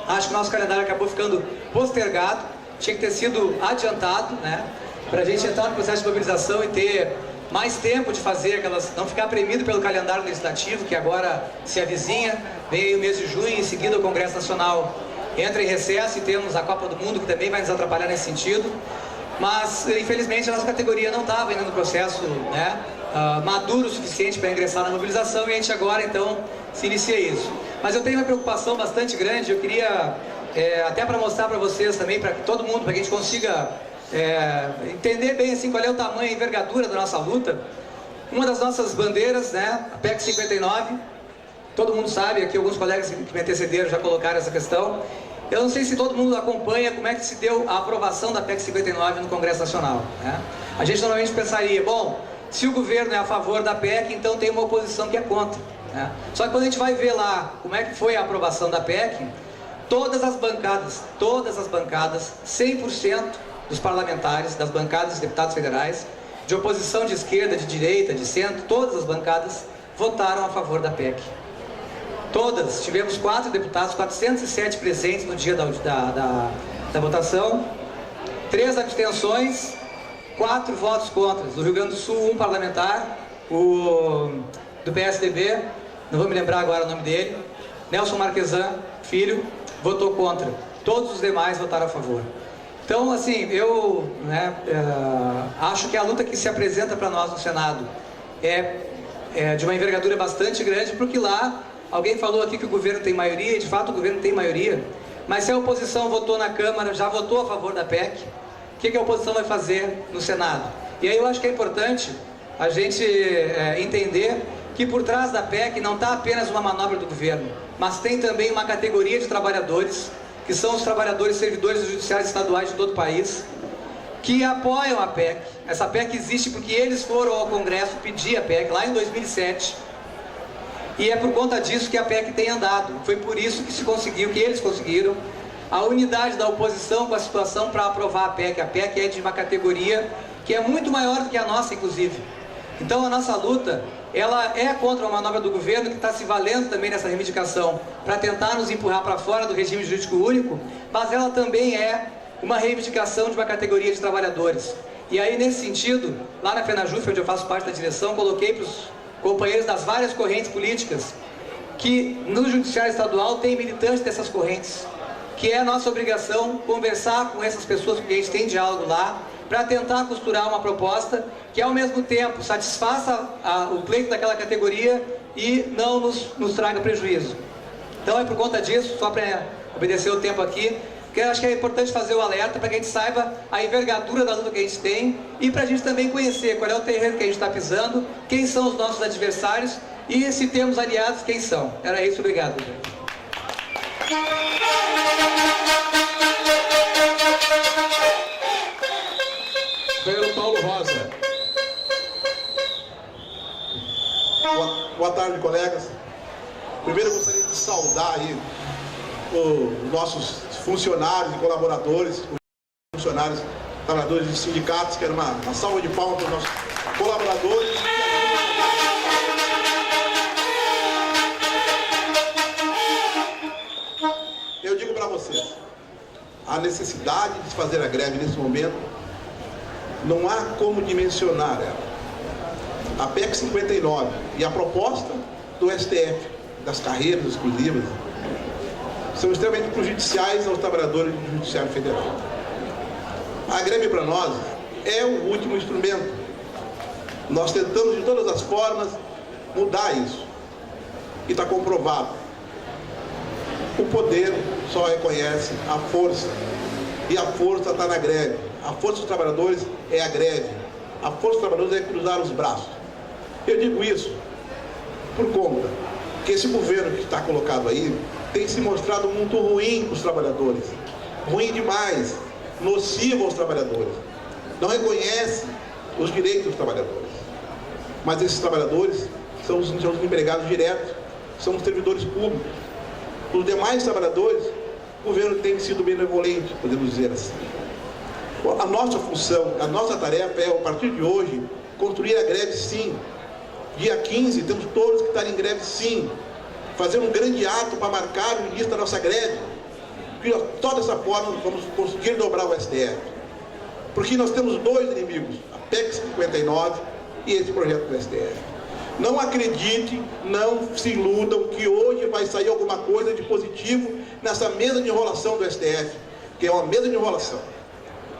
J: Acho que o nosso calendário acabou ficando postergado, tinha que ter sido adiantado, né? Para a gente entrar no processo de mobilização e ter mais tempo de fazer aquelas, não ficar premido pelo calendário legislativo, que agora se avizinha, vem aí o mês de junho, em seguida o Congresso Nacional entra em recesso e temos a Copa do Mundo, que também vai nos atrapalhar nesse sentido. Mas, infelizmente, a nossa categoria não estava ainda no processo, né, maduro o suficiente para ingressar na mobilização, e a gente agora, então, se inicia isso. Mas eu tenho uma preocupação bastante grande. Eu queria, até para mostrar para vocês também, para todo mundo, para que a gente consiga entender bem assim, qual é o tamanho e envergadura da nossa luta. Uma das nossas bandeiras, né, a PEC 59, todo mundo sabe, aqui alguns colegas que me antecederam já colocaram essa questão. Eu não sei se todo mundo acompanha como é que se deu a aprovação da PEC 59 no Congresso Nacional, né? A gente normalmente pensaria, bom, se o governo é a favor da PEC, então tem uma oposição que é contra, né? Só que quando a gente vai ver lá como é que foi a aprovação da PEC, todas as bancadas, 100% dos parlamentares, das bancadas dos deputados federais, de oposição de esquerda, de direita, de centro, todas as bancadas votaram a favor da PEC. Todas. Tivemos 4 deputados, 407 presentes no dia da votação, 3 abstenções, 4 votos contra. Do Rio Grande do Sul, 1 parlamentar, o do PSDB, não vou me lembrar agora o nome dele, Nelson Marquesan, filho, votou contra. Todos os demais votaram a favor. Então, assim, eu acho que a luta que se apresenta para nós no Senado é de uma envergadura bastante grande, porque lá, alguém falou aqui que o governo tem maioria, e de fato o governo tem maioria, mas se a oposição votou na Câmara, já votou a favor da PEC, o que a oposição vai fazer no Senado? E aí eu acho que é importante a gente entender que por trás da PEC não está apenas uma manobra do governo, mas tem também uma categoria de trabalhadores, que são os trabalhadores servidores dos judiciários estaduais de todo o país, que apoiam a PEC. Essa PEC existe porque eles foram ao Congresso pedir a PEC lá em 2007, e é por conta disso que a PEC tem andado. Foi por isso que se conseguiu, que eles conseguiram a unidade da oposição com a situação para aprovar a PEC. A PEC é de uma categoria que é muito maior do que a nossa, inclusive. Então a nossa luta, ela é contra uma manobra do governo que está se valendo também nessa reivindicação para tentar nos empurrar para fora do regime jurídico único, mas ela também é uma reivindicação de uma categoria de trabalhadores. E aí, nesse sentido, lá na FENAJUF, onde eu faço parte da direção, coloquei para os companheiros das várias correntes políticas que no Judiciário Estadual tem militantes dessas correntes, que é nossa obrigação conversar com essas pessoas, porque a gente tem diálogo lá, para tentar costurar uma proposta que ao mesmo tempo satisfaça o pleito daquela categoria e não nos traga prejuízo. Então é por conta disso, só para obedecer o tempo aqui, porque eu acho que é importante fazer o alerta para que a gente saiba a envergadura da luta que a gente tem e para a gente também conhecer qual é o terreno que a gente está pisando, quem são os nossos adversários e se temos aliados, quem são. Era isso, obrigado.
A: Pelo Paulo Rosa.
K: Boa tarde, colegas. Primeiro eu gostaria de saudar aí os nossos funcionários e colaboradores, os funcionários, trabalhadores de sindicatos, quero uma salva de palmas para os nossos colaboradores. Eu digo para vocês, a necessidade de fazer a greve nesse momento, não há como dimensionar ela. A PEC 59 e a proposta do STF, das carreiras exclusivas, são extremamente prejudiciais aos trabalhadores do Judiciário Federal. A greve para nós é o último instrumento. Nós tentamos de todas as formas mudar isso. E está comprovado. O poder só reconhece a força. E a força está na greve. A força dos trabalhadores é a greve. A força dos trabalhadores é cruzar os braços. Eu digo isso por conta que esse governo que está colocado aí tem se mostrado muito ruim para os trabalhadores. Ruim demais. Nocivo aos trabalhadores. Não reconhece os direitos dos trabalhadores. Mas esses trabalhadores são os empregados diretos, são os servidores públicos. Os demais trabalhadores, o governo tem sido benevolente, podemos dizer assim. A nossa função, a nossa tarefa é, a partir de hoje, construir a greve sim. Dia 15, temos todos que estarem em greve sim. Fazer um grande ato para marcar o início da nossa greve. Porque só dessa forma vamos conseguir dobrar o STF. Porque nós temos dois inimigos, a PEC 59 e esse projeto do STF. Não acreditem, não se iludam que hoje vai sair alguma coisa de positivo nessa mesa de enrolação do STF, que é uma mesa de enrolação.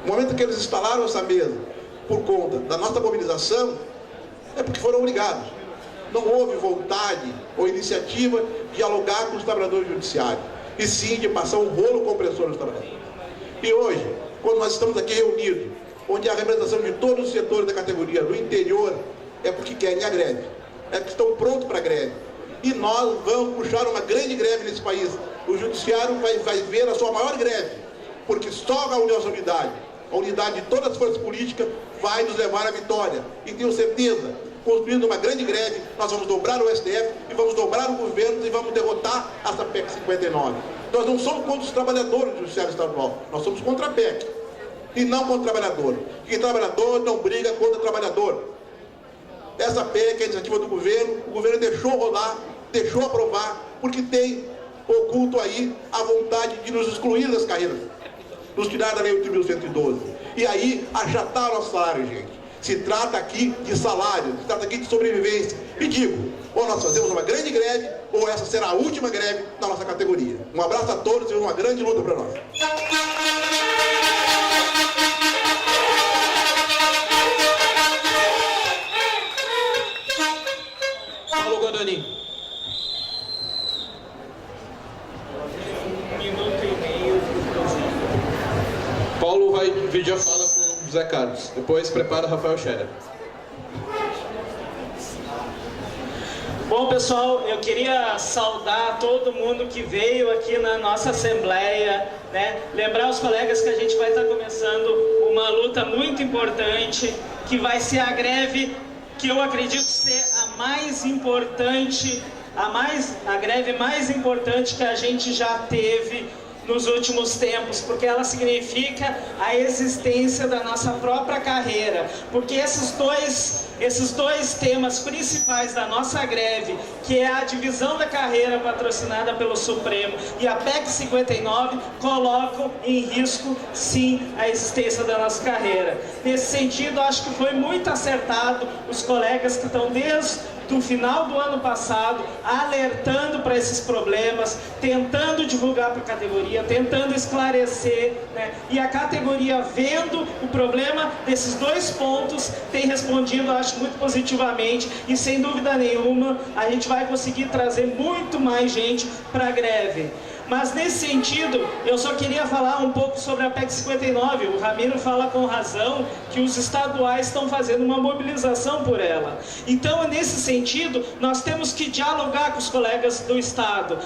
K: No momento que eles instalaram essa mesa, por conta da nossa mobilização, é porque foram obrigados. Não houve vontade ou iniciativa de dialogar com os trabalhadores judiciários, e sim de passar um rolo compressor aos trabalhadores. E hoje, quando nós estamos aqui reunidos, onde a representação de todos os setores da categoria do interior é porque querem a greve, é porque estão prontos para a greve. E nós vamos puxar uma grande greve nesse país. O judiciário vai ver a sua maior greve, porque só a unidade, a unidade de todas as forças políticas vai nos levar à vitória. E tenho certeza, construindo uma grande greve, nós vamos dobrar o STF e vamos dobrar o governo e vamos derrotar essa PEC 59. Nós não somos contra os trabalhadores do Judiciário Estadual, nós somos contra a PEC e não contra o trabalhador. Porque trabalhador não briga contra o trabalhador. Essa PEC é a iniciativa do governo, o governo deixou rolar, deixou aprovar, porque tem oculto aí a vontade de nos excluir das carreiras, nos tirar da Lei 8.112. E aí achatar o nosso salário, gente. Se trata aqui de salário, se trata aqui de sobrevivência. E digo, ou nós fazemos uma grande greve, ou essa será a última greve da nossa categoria. Um abraço a todos e uma grande luta para nós.
A: Paulo Godoni. Paulo vai dividir a fala com o Zé Carlos. Depois prepara Rafael Scherer.
L: Bom, pessoal, eu queria saudar todo mundo que veio aqui na nossa Assembleia, né? Lembrar os colegas que a gente vai estar começando uma luta muito importante, que vai ser a greve que eu acredito ser a mais importante, a greve mais importante que a gente já teve nos últimos tempos, porque ela significa a existência da nossa própria carreira, porque esses dois temas principais da nossa greve, que é a divisão da carreira patrocinada pelo Supremo e a PEC 59, colocam em risco, sim, a existência da nossa carreira. Nesse sentido, acho que foi muito acertado os colegas que estão desde do final do ano passado, alertando para esses problemas, tentando divulgar para a categoria, tentando esclarecer, né? E a categoria, vendo o problema desses dois pontos, tem respondido, acho, muito positivamente, e sem dúvida nenhuma, a gente vai conseguir trazer muito mais gente para a greve. Mas nesse sentido, eu só queria falar um pouco sobre a PEC 59. O Ramiro fala com razão que os estaduais estão fazendo uma mobilização por ela. Então, nesse sentido, nós temos que dialogar com os colegas do Estado.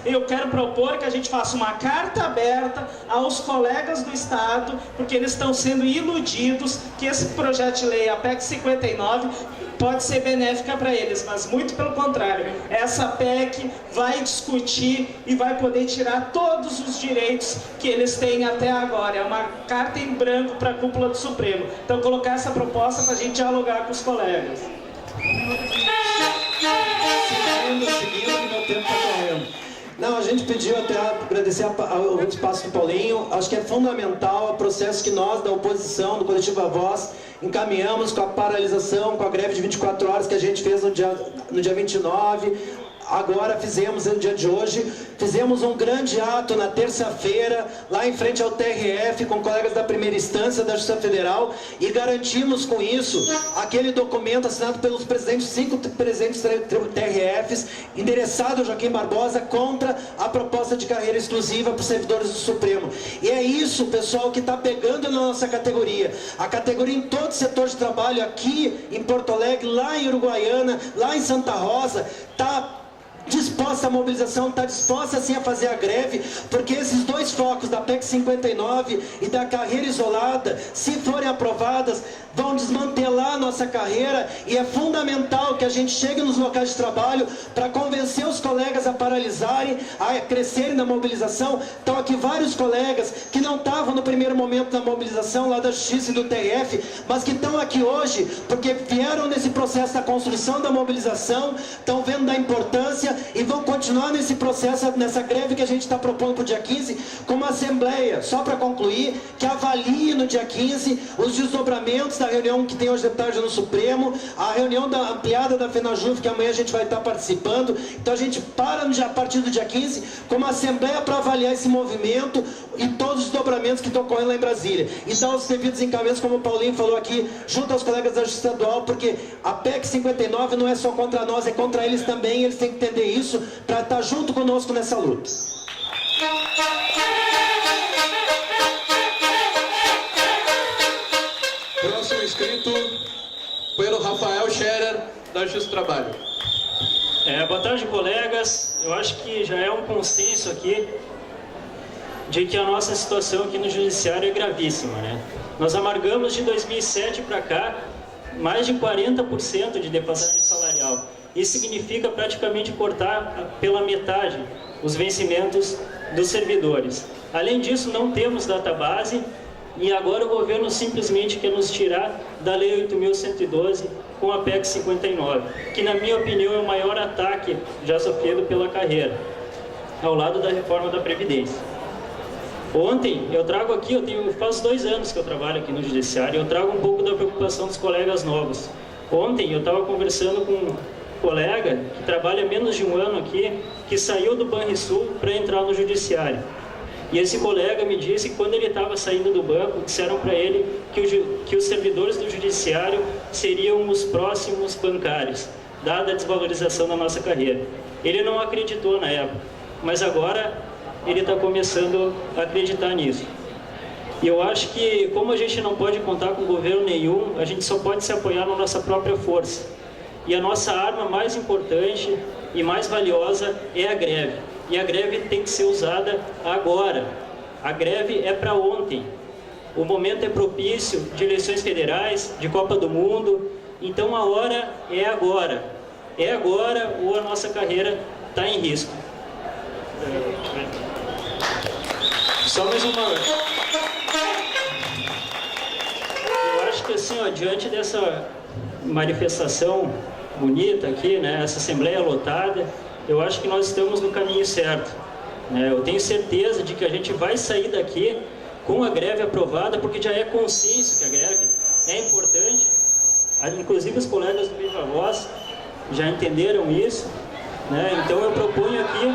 L: Eu quero propor que a gente faça uma carta aberta aos colegas do Estado, porque eles estão sendo iludidos que esse projeto de lei, a PEC 59, pode ser benéfica para eles, mas muito pelo contrário. Essa PEC vai discutir e vai poder tirar todos os direitos que eles têm até agora. É uma carta em branco para a cúpula do Supremo. Então, colocar essa proposta para a gente dialogar com os colegas.
M: Seguindo que meu tempo está correndo. Não, a gente pediu até agradecer o espaço do Paulinho. Acho que é fundamental o processo que nós, da oposição, do Coletivo A Voz, encaminhamos com a paralisação, com a greve de 24 horas que a gente fez no dia 29. Agora fizemos, no dia de hoje, fizemos um grande ato na terça-feira, lá em frente ao TRF, com colegas da primeira instância da Justiça Federal, e garantimos com isso aquele documento assinado pelos presidentes, 5 presidentes TRFs, endereçado ao Joaquim Barbosa contra a proposta de carreira exclusiva para os servidores do Supremo. E é isso, pessoal, que está pegando na nossa categoria. A categoria em todo o setor de trabalho, aqui em Porto Alegre, lá em Uruguaiana, lá em Santa Rosa, está disposta à mobilização, está disposta sim a fazer a greve, porque esses dois focos da PEC 59 e da carreira isolada, se forem aprovadas, vão desmantelar a nossa carreira, e é fundamental que a gente chegue nos locais de trabalho para convencer os colegas a paralisarem, a crescerem na mobilização. Estão aqui vários colegas que não estavam no primeiro momento da mobilização lá da Justiça e do TRF, mas que estão aqui hoje porque vieram nesse processo da construção da mobilização, estão vendo da importância e vão continuar nesse processo, nessa greve que a gente está propondo para o dia 15, com uma assembleia, só para concluir, que avalie no dia 15 os desdobramentos da reunião que tem hoje de tarde no Supremo, a reunião ampliada da FENAJUF, que amanhã a gente vai estar participando. Então a gente para a partir do dia 15 com uma assembleia para avaliar esse movimento e todos os desdobramentos que estão ocorrendo lá em Brasília, e dar os devidos encaminhamentos, como o Paulinho falou aqui, junto aos colegas da Justiça Estadual, porque a PEC 59 não é só contra nós, é contra eles também. Eles têm que entender isso para estar junto conosco nessa luta.
A: Próximo inscrito pelo Rafael Scherer, da Justiça do Trabalho.
N: Boa tarde, colegas. Eu acho que já é um consenso aqui de que a nossa situação aqui no Judiciário é gravíssima, né? Nós amargamos de 2007 para cá mais de 40% de defasagem salarial. Isso significa praticamente cortar pela metade os vencimentos dos servidores. Além disso, não temos database, e agora o governo simplesmente quer nos tirar da Lei 8.112 com a PEC 59, que na minha opinião é o maior ataque já sofrido pela carreira, ao lado da reforma da Previdência. Ontem eu trago aqui, faz 2 anos que eu trabalho aqui no Judiciário, eu trago um pouco da preocupação dos colegas novos. Ontem eu estava conversando com um colega que trabalha menos de 1 ano aqui, que saiu do Banrisul para entrar no Judiciário. E esse colega me disse que quando ele estava saindo do banco, disseram para ele que os servidores do Judiciário seriam os próximos bancários, dada a desvalorização da nossa carreira. Ele não acreditou na época, mas agora ele está começando a acreditar nisso. E eu acho que, como a gente não pode contar com governo nenhum, a gente só pode se apoiar na nossa própria força. E a nossa arma mais importante e mais valiosa é a greve. E a greve tem que ser usada agora. A greve é para ontem. O momento é propício de eleições federais, de Copa do Mundo. Então a hora é agora. É agora ou a nossa carreira está em risco.
A: Só mais uma.
N: Eu acho que assim, diante dessa manifestação bonita aqui, né, essa assembleia lotada, eu acho que nós estamos no caminho certo, né? Eu tenho certeza de que a gente vai sair daqui com a greve aprovada, porque já é consenso que a greve é importante. Inclusive os colegas do Viva Voz já entenderam isso, né? Então eu proponho aqui,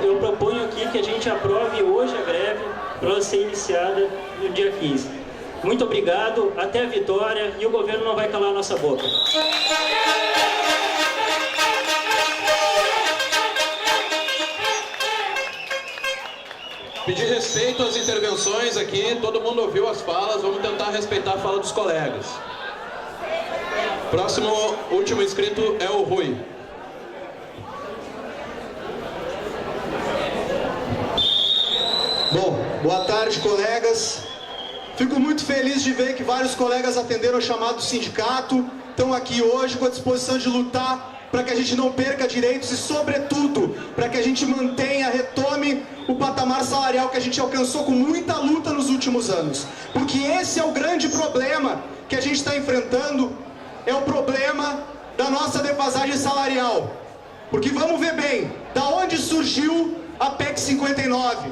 N: eu proponho aqui que a gente aprove hoje a greve para ela ser iniciada no dia 15. Muito obrigado, até a vitória, e o governo não vai calar a nossa boca.
A: pedir respeito às intervenções aqui, todo mundo ouviu as falas, vamos tentar respeitar a fala dos colegas. Próximo, último inscrito é o Rui.
O: Bom, boa tarde, colegas. Fico muito feliz de ver que vários colegas atenderam o chamado do sindicato, estão aqui hoje com a disposição de lutar para que a gente não perca direitos e, sobretudo, para que a gente mantenha, retome o patamar salarial que a gente alcançou com muita luta nos últimos anos. Porque esse é o grande problema que a gente está enfrentando, é o problema da nossa defasagem salarial. Porque vamos ver bem, da onde surgiu a PEC 59?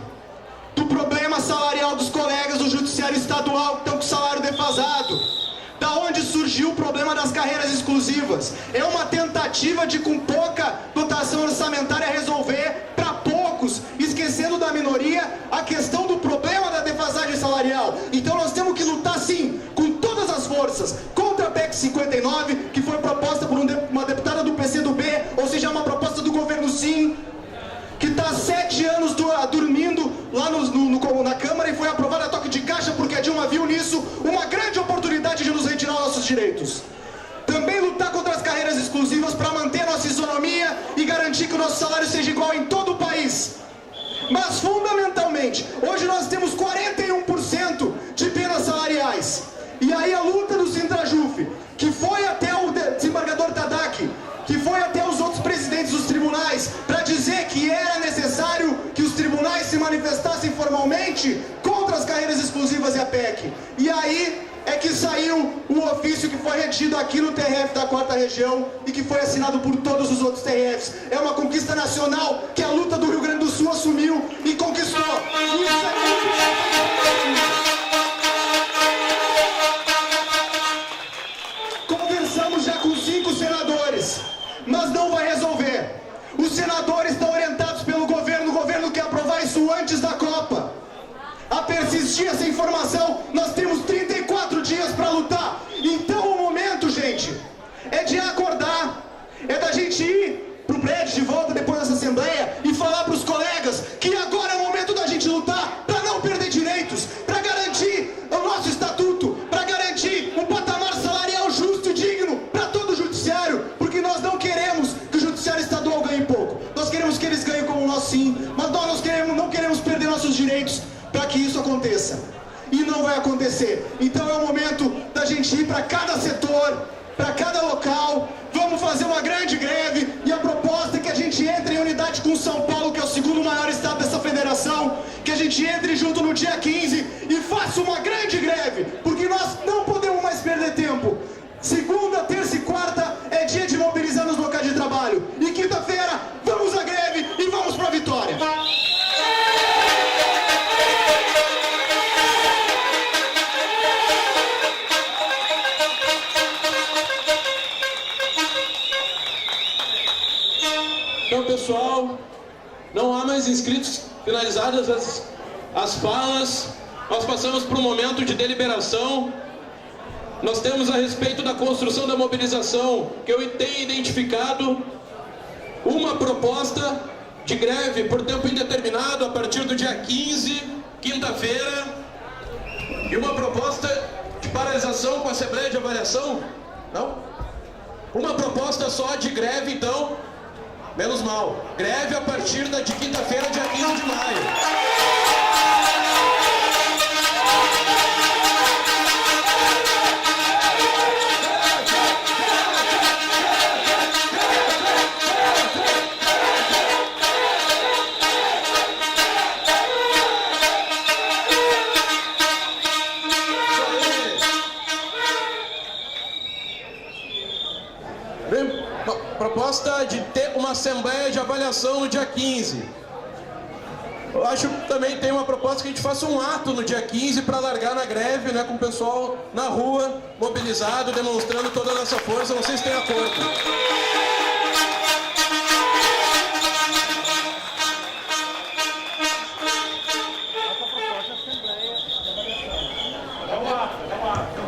O: Do problema salarial dos colegas do Judiciário Estadual que estão com salário defasado. Da onde surgiu o problema das carreiras exclusivas? É uma tentativa de, com pouca dotação orçamentária, resolver para poucos, esquecendo da minoria a questão do problema da defasagem salarial. Então nós temos que lutar, sim, com todas as forças, contra a PEC 59, que foi proposta por uma deputada do PCdoB, ou seja, uma proposta do governo, sim, que está há 7 anos dormindo lá na Câmara e foi aprovada a toque de caixa porque a Dilma viu nisso uma grande oportunidade de nos retirar nossos direitos. Também lutar contra as carreiras exclusivas para manter nossa isonomia e garantir que o nosso salário seja igual em todo o país. Mas, fundamentalmente, hoje nós temos 41% de penas salariais. E aí a luta do Sintrajuf, que foi até o desembargador Tadac, que foi até os outros presidentes dos tribunais para dizer que era necessário que os tribunais se manifestassem formalmente contra as carreiras exclusivas e a PEC. E aí é que saiu o ofício que foi redigido aqui no TRF da 4ª Região e que foi assinado por todos os outros TRFs. É uma conquista nacional que a luta do Rio Grande do Sul assumiu e conquistou. Isso é muito... Conversamos já com 5 senadores, mas não vai resolver. Os senadores estão orientados pelo governo, o governo quer aprovar isso antes da Copa. A persistir essa informação, nós temos 34 dias para lutar. Então o momento, gente, é de acordar, é da gente ir pro prédio de volta depois dessa assembleia e falar para os colegas que agora é o momento da gente lutar para não perder direitos, para garantir o nosso estatuto, para garantir um patamar salarial justo e digno para todo o judiciário, porque nós não queremos que o judiciário estadual ganhe pouco. Nós queremos que eles ganhem como nós, sim, mas nós não queremos perder nossos direitos para que isso aconteça. E não vai acontecer. Então é o momento da gente ir para cada setor, para cada local. Vamos fazer uma grande greve e a proposta é que a gente entre em unidade com São Paulo, que é o segundo maior estado dessa federação, que a gente entre junto no dia 15 e faça uma grande greve, porque nós não podemos mais perder tempo. Segunda, terça e quarta é dia de mobilizar nos locais de trabalho. E quinta-feira, vamos à greve e vamos para a vitória.
A: Então, pessoal, não há mais inscritos. Finalizadas as falas, nós passamos para um momento de deliberação. Nós temos, a respeito da construção da mobilização, que eu tenho identificado uma proposta de greve por tempo indeterminado a partir do dia 15, quinta-feira, e uma proposta de paralisação com a Assembleia de Avaliação. Não? Uma proposta só de greve, então, menos mal. Greve a partir de quinta-feira, dia 15 de maio. Proposta de ter uma assembleia de avaliação no dia 15. Eu acho que também tem uma proposta que a gente faça um ato no dia 15 para largar na greve, né, com o pessoal na rua, mobilizado, demonstrando toda a nossa força. Não sei se tem acordo.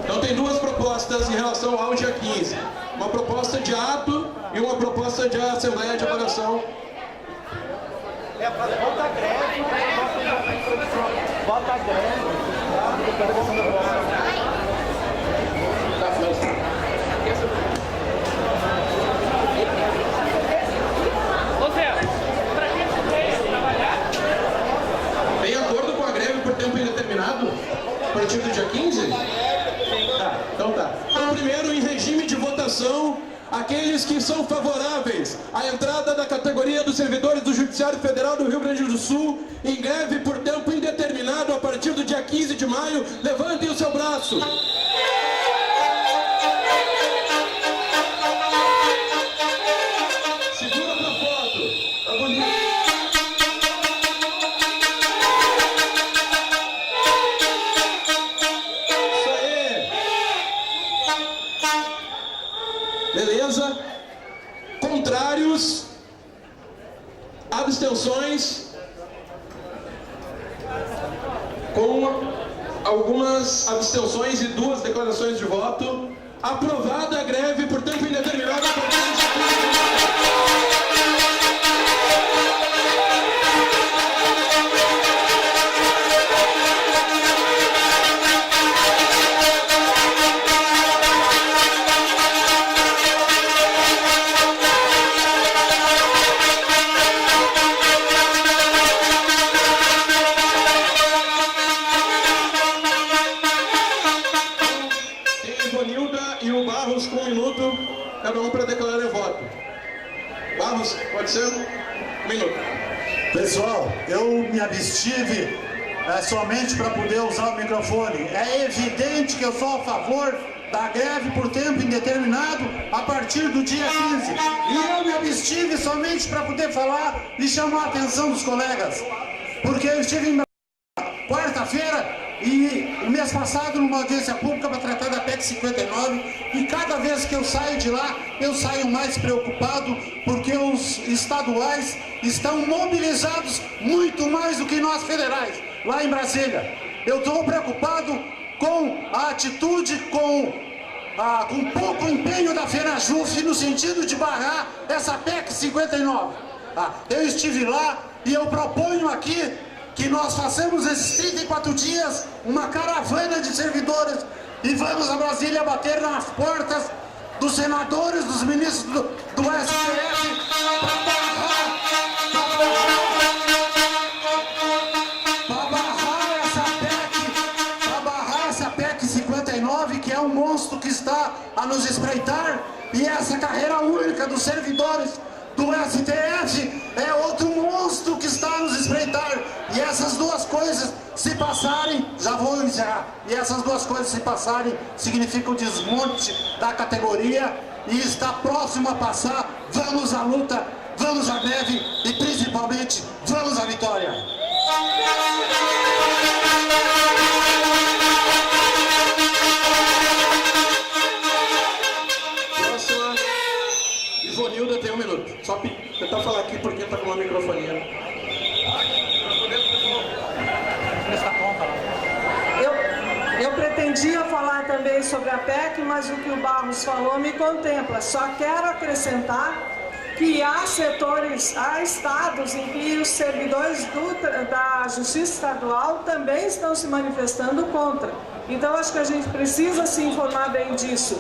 A: Então tem duas propostas em relação ao dia 15. Uma proposta de ato e uma proposta de assembleia de avaliação.
P: É, para volta a greve.
D: Bota a greve.
A: Tem acordo com a greve por tempo indeterminado? A partir do dia 15? Tá, então tá. Então, primeiro, em regime de votação, aqueles que são favoráveis à entrada da categoria dos servidores do Judiciário Federal do Rio Grande do Sul em greve por tempo indeterminado a partir do dia 15 de maio, levantem o seu braço. Segura pra foto. Tá bonito. Beleza? Contrários? Abstenções? Com algumas abstenções e 2 declarações de voto, aprovada a greve por tempo indeterminado. E o Barros com 1 minuto, cada um para declarar em voto. Barros, pode ser? 1 minuto.
C: Pessoal, eu me abstive somente para poder usar o microfone. É evidente que eu sou a favor da greve por tempo indeterminado a partir do dia 15. E eu me abstive somente para poder falar e chamar a atenção dos colegas. Porque eu estive em quarta-feira e o mês passado numa audiência pública para tratar da PEC 59, e cada vez que eu saio de lá, eu saio mais preocupado, porque os estaduais estão mobilizados muito mais do que nós federais, lá em Brasília. Eu estou preocupado com a atitude, com pouco empenho da FENAJUF no sentido de barrar essa PEC 59. Eu estive lá e eu proponho aqui que nós façamos esses 34 dias uma caravana de servidores e vamos a Brasília bater nas portas dos senadores, dos ministros do STF para barrar essa PEC 59, que é um monstro que está a nos espreitar, e essa carreira única dos servidores do STF é outro monstro que está a nos espreitar. E essas duas coisas se passarem, já vou encerrar, e essas duas coisas se passarem significa o desmonte da categoria, e está próximo a passar. Vamos à luta, vamos à greve e principalmente vamos à vitória.
A: Próxima, Ivonilda tem 1 minuto. Só tentar falar aqui porque está com uma microfonia.
P: Eu pretendia falar também sobre a PEC, mas o que o Barros falou me contempla. Só quero acrescentar que há setores, há estados em que os servidores da Justiça Estadual também estão se manifestando contra. Então acho que a gente precisa se informar bem disso.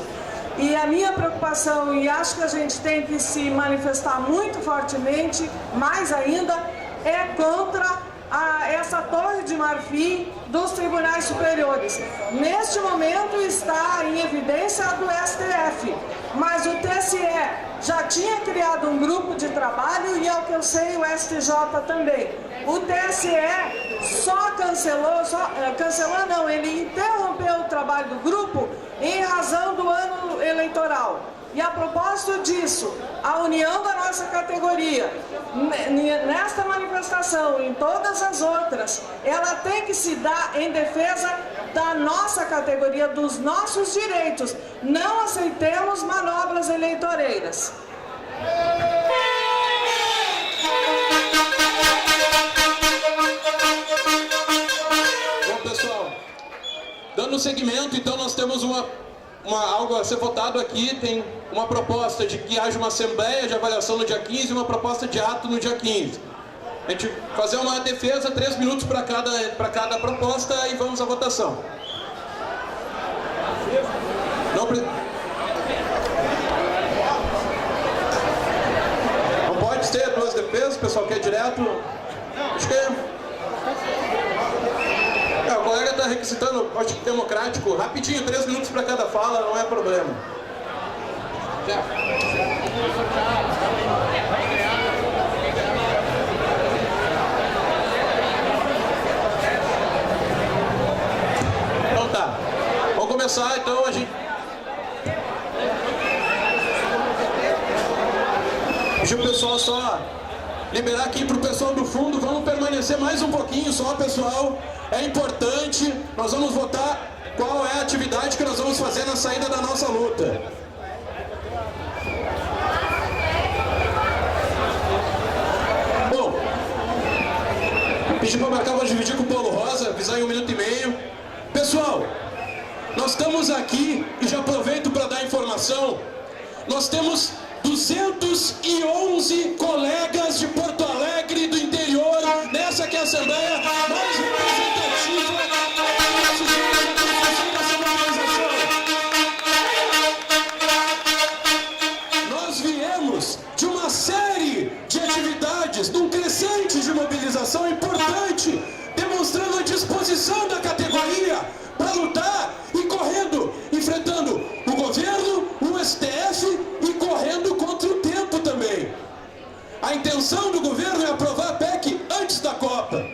P: E a minha preocupação, e acho que a gente tem que se manifestar muito fortemente, mais ainda, é contra essa torre de marfim dos tribunais superiores. Neste momento está em evidência a do STF, mas o TSE já tinha criado um grupo de trabalho e, ao que eu sei, o STJ também. O TSE só cancelou não, ele interrompeu o trabalho do grupo em razão do ano eleitoral. E a propósito disso, a união da nossa categoria, nesta manifestação e em todas as outras, ela tem que se dar em defesa da nossa categoria, dos nossos direitos. Não aceitemos manobras eleitoreiras.
A: Bom, pessoal, dando seguimento, então nós temos algo a ser votado aqui. Tem uma proposta de que haja uma assembleia de avaliação no dia 15 e uma proposta de ato no dia 15. A gente fazer uma defesa, 3 minutos para cada proposta e vamos à votação. Não pode ter 2 defesas, o pessoal quer direto. Acho que o colega está requisitando, acho que democrático, rapidinho, 3 minutos para cada fala, não é problema. Então tá, vamos começar então a gente. Deixa o pessoal só liberar aqui para o pessoal do fundo, vamos permanecer mais um pouquinho só, pessoal. É importante, nós vamos votar qual é a atividade que nós vamos fazer na saída da nossa luta. Bom, pedi para marcar, vou dividir com o Paulo Rosa, avisar em 1 minuto e meio. Pessoal, nós estamos aqui, e já aproveito para dar informação, nós temos 211 colegas de Porto Alegre do interior nessa que é a Assembleia mais representativa dessa mobilização. Nós viemos de uma série de atividades, de um crescente de mobilização importante, demonstrando a disposição da categoria para lutar e correndo, enfrentando o governo, o STF e correndo contra o tempo também. A intenção do governo é aprovar a PEC antes da Copa.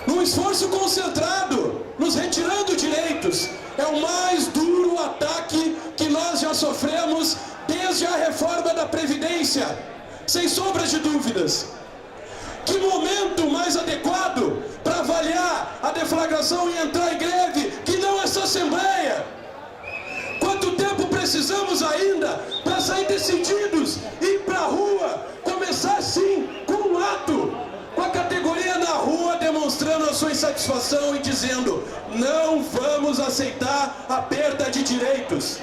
A: Num esforço concentrado, nos retirando direitos. É o mais duro ataque que nós já sofremos desde a reforma da Previdência, sem sombra de dúvidas. Que momento mais adequado para avaliar a deflagração e entrar em greve que não essa Assembleia? Quanto tempo precisamos ainda para sair decididos, ir para a rua, começar sim com um ato, com a categoria na rua demonstrando a sua insatisfação e dizendo: não vamos aceitar a perda de direitos.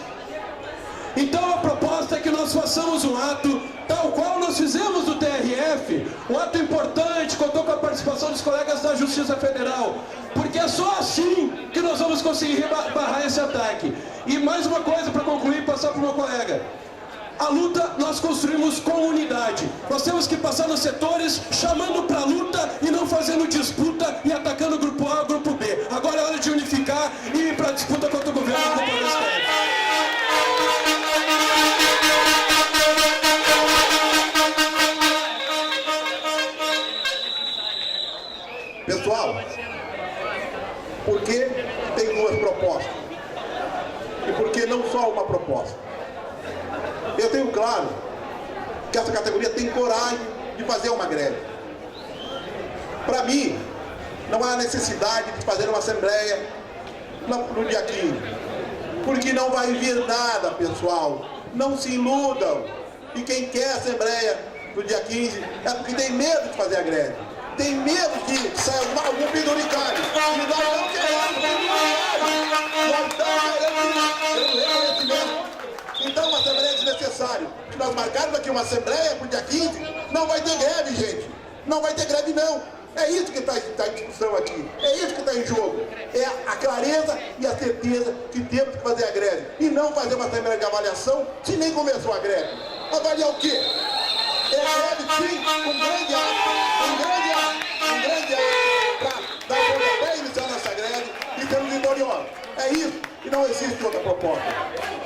A: Então a proposta é que nós façamos um ato tal qual nós fizemos do TRF, um ato importante, contou com a participação dos colegas da Justiça Federal, porque é só assim que nós vamos conseguir barrar esse ataque. E mais uma coisa para concluir e passar para o meu colega. A luta nós construímos com unidade. Nós temos que passar nos setores chamando para a luta e não fazendo disputa e atacando o grupo A, o grupo B. Agora é hora de unificar e ir para a disputa contra o governo e contra o STF.
K: Pessoal, por que tem 2 propostas? E por que não só uma proposta? Eu tenho claro que essa categoria tem coragem de fazer uma greve. Para mim, não há necessidade de fazer uma assembleia no dia 15, porque não vai vir nada, pessoal. Não se iludam. E quem quer assembleia no dia 15 é porque tem medo de fazer a greve. Tem medo de sair algum penduricário. E nós não queremos penduricário. Nós estamos querendo reconhecimento. Então, uma assembleia é desnecessária. Nós marcarmos aqui uma assembleia para o dia 15, não vai ter greve, gente. Não vai ter greve, não. É isso que está em discussão aqui. É isso que está em jogo. É a clareza e a certeza que temos que fazer a greve. E não fazer uma assembleia de avaliação se nem começou a greve. Avaliar o quê? É greve, sim, um grande ato para dar pontapé iniciar nossa greve e termos vitoriosos. É isso, e não existe outra proposta.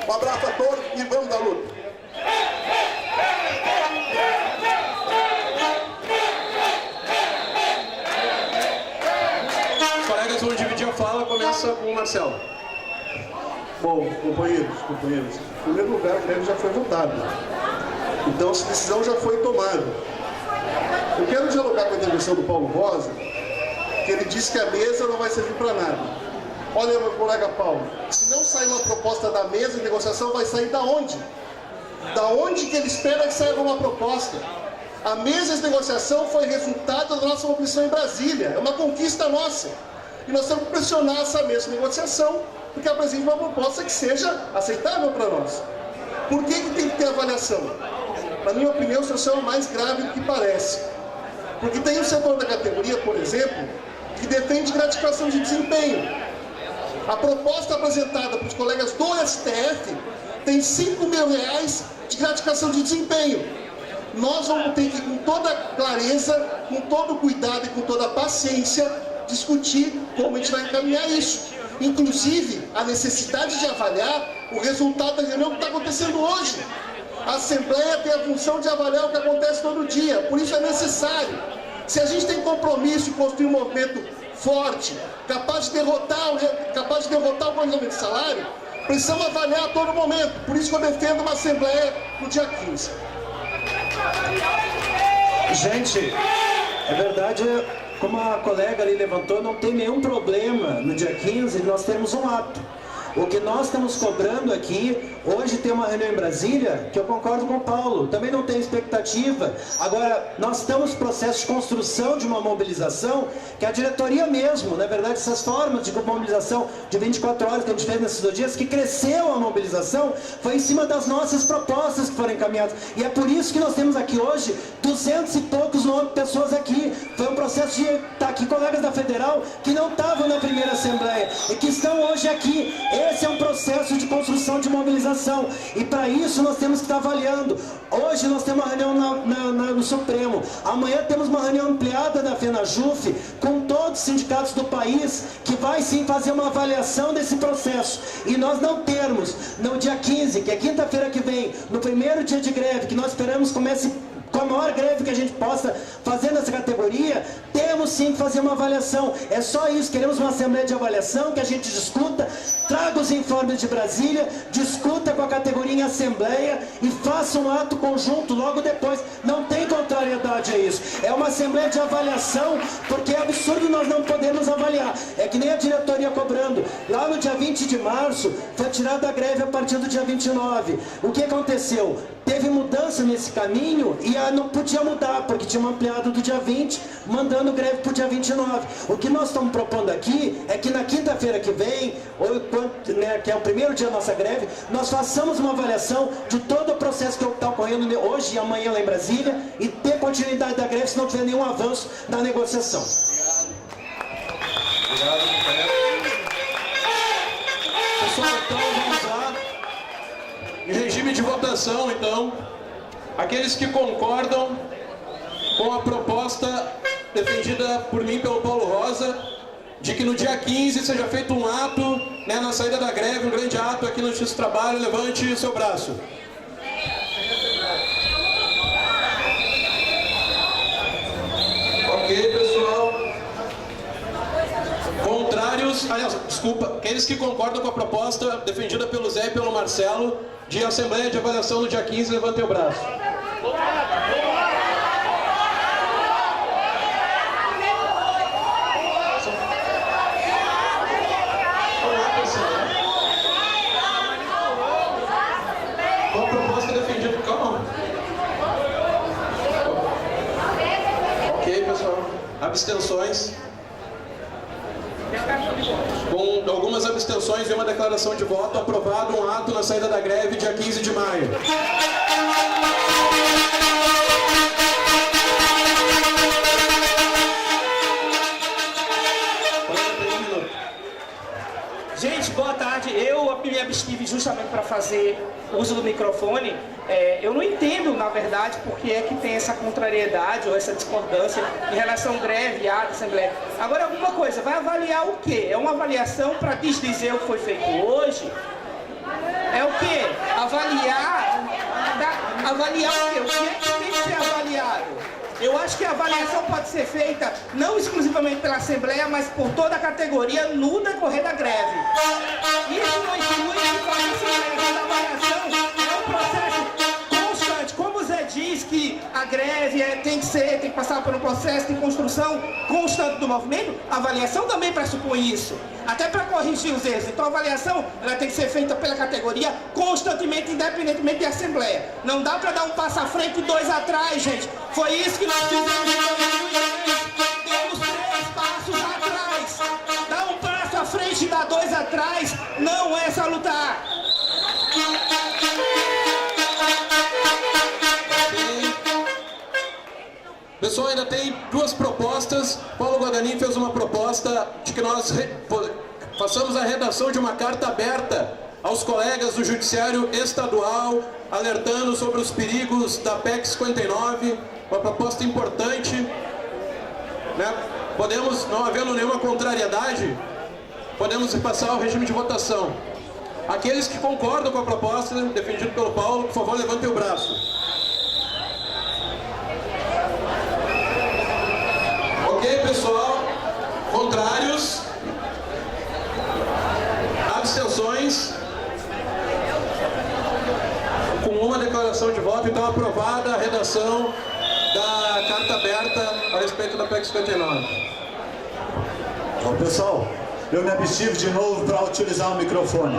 K: Um abraço a todos e vamos à luta.
A: Os colegas vão dividir a fala, começa com o Marcelo.
Q: Bom, companheiros, em primeiro lugar, a greve já foi votada. Então, essa decisão já foi tomada. Eu quero dialogar com a intervenção do Paulo Rosa, que ele disse que a mesa não vai servir para nada. Olha, meu colega Paulo, se não sair uma proposta da mesa de negociação, vai sair da onde? Da onde que ele espera que saia uma proposta? A mesa de negociação foi resultado da nossa mobilização em Brasília. É uma conquista nossa. E nós temos que pressionar essa mesa de negociação, porque apresente uma proposta que seja aceitável para nós. Por que tem que ter avaliação? Na minha opinião, a situação é mais grave do que parece. Porque tem um setor da categoria, por exemplo, que defende gratificação de desempenho. A proposta apresentada para os colegas do STF tem R$5 mil de gratificação de desempenho. Nós vamos ter que, com toda clareza, com todo cuidado e com toda paciência, discutir como a gente vai encaminhar isso. Inclusive, a necessidade de avaliar o resultado da reunião que está acontecendo hoje. A Assembleia tem a função de avaliar o que acontece todo dia, por isso é necessário. Se a gente tem compromisso em construir um movimento forte, capaz de derrotar o congelamento de salário, precisamos avaliar a todo momento. Por isso que eu defendo uma Assembleia no dia 15.
M: Gente, é verdade, como a colega ali levantou, não tem nenhum problema no dia 15 nós temos um ato. O que nós estamos cobrando aqui, hoje tem uma reunião em Brasília, que eu concordo com o Paulo, também não tem expectativa. Agora, nós estamos em processo de construção de uma mobilização, que a diretoria mesmo, na verdade, essas formas de mobilização de 24 horas que a gente fez nesses 2 dias, que cresceu a mobilização, foi em cima das nossas propostas que foram encaminhadas. E é por isso que nós temos aqui hoje 200 e poucos pessoas aqui. Foi um processo de estar aqui colegas da Federal que não estavam na primeira Assembleia e que estão hoje aqui. Esse é um processo de construção de mobilização e para isso nós temos que estar avaliando. Hoje nós temos uma reunião no Supremo, amanhã temos uma reunião ampliada da FENAJUF com todos os sindicatos do país que vai sim fazer uma avaliação desse processo. E nós não termos no dia 15, que é quinta-feira que vem, no primeiro dia de greve, que nós esperamos comece com a maior greve que a gente possa fazer nessa categoria, temos sim que fazer uma avaliação. É só isso, queremos uma assembleia de avaliação, que a gente discuta, traga os informes de Brasília, discuta com a categoria em assembleia e faça um ato conjunto logo depois. Não tem contrariedade a isso. É uma assembleia de avaliação, porque é absurdo nós não podermos avaliar. É que nem a diretoria cobrando. Lá no dia 20 de março, foi tirada a greve a partir do dia 29. O que aconteceu? Teve mudança nesse caminho e não podia mudar, porque tinha ampliado do dia 20, mandando greve para o dia 29. O que nós estamos propondo aqui é que na quinta-feira que vem, que é o primeiro dia da nossa greve, nós façamos uma avaliação de todo o processo que está ocorrendo hoje e amanhã lá em Brasília e ter continuidade da greve se não tiver nenhum avanço na negociação.
A: Obrigado, companheiro. Pessoal, então vamos lá. Em regime de votação, então, aqueles que concordam com a proposta defendida por mim pelo Paulo Rosa, de que no dia 15 seja feito um ato, na saída da greve, um grande ato aqui no Justiça do Trabalho, levante o seu braço. Ok, pessoal. Contrários, aliás, desculpa, aqueles que concordam com a proposta defendida pelo Zé e pelo Marcelo, de Assembleia de Avaliação no dia 15, levantem o braço. Qual a proposta defendida? Calma. Ok, pessoal. Abstenções. Com algumas abstenções e uma declaração de voto, aprovado um ato na saída da greve dia 15 de maio.
R: Gente, boa tarde. Eu me abstive justamente para fazer uso do microfone. Eu não entendo, na verdade, por que é que tem essa contrariedade ou essa discordância em relação à greve e à Assembleia. Agora, alguma coisa, vai avaliar o quê? É uma avaliação para desdizer o que foi feito hoje? É o quê? Avaliar o quê? O que é que tem que ser avaliado? Eu acho que a avaliação pode ser feita não exclusivamente pela Assembleia, mas por toda a categoria no decorrer da greve. Isso não inclui a avaliação é um processo constante. Como o Zé diz que a greve tem que passar por um processo de construção constante do movimento, a avaliação também pressupõe isso. Até para corrigir os erros. Então a avaliação ela tem que ser feita pela categoria constantemente, independentemente da Assembleia. Não dá para dar um passo à frente e 2 atrás, gente. Foi isso que nós fizemos em 2010. Demos 3 passos atrás. Dar um passo à frente e dar 2 atrás não é salutar.
A: Pessoal, ainda tem duas propostas. Paulo Guadagnino fez uma proposta de que nós façamos a redação de uma carta aberta aos colegas do Judiciário Estadual, alertando sobre os perigos da PEC 59, uma proposta importante, né? Podemos, não havendo nenhuma contrariedade, podemos passar ao regime de votação. Aqueles que concordam com a proposta defendida pelo Paulo, por favor, levantem o braço. Ok, pessoal? Contrários? Abstenções? Com uma declaração de voto, então aprovada a redação da carta aberta a respeito da PEC 59.
C: Bom, pessoal, eu me abstive de novo para utilizar o microfone.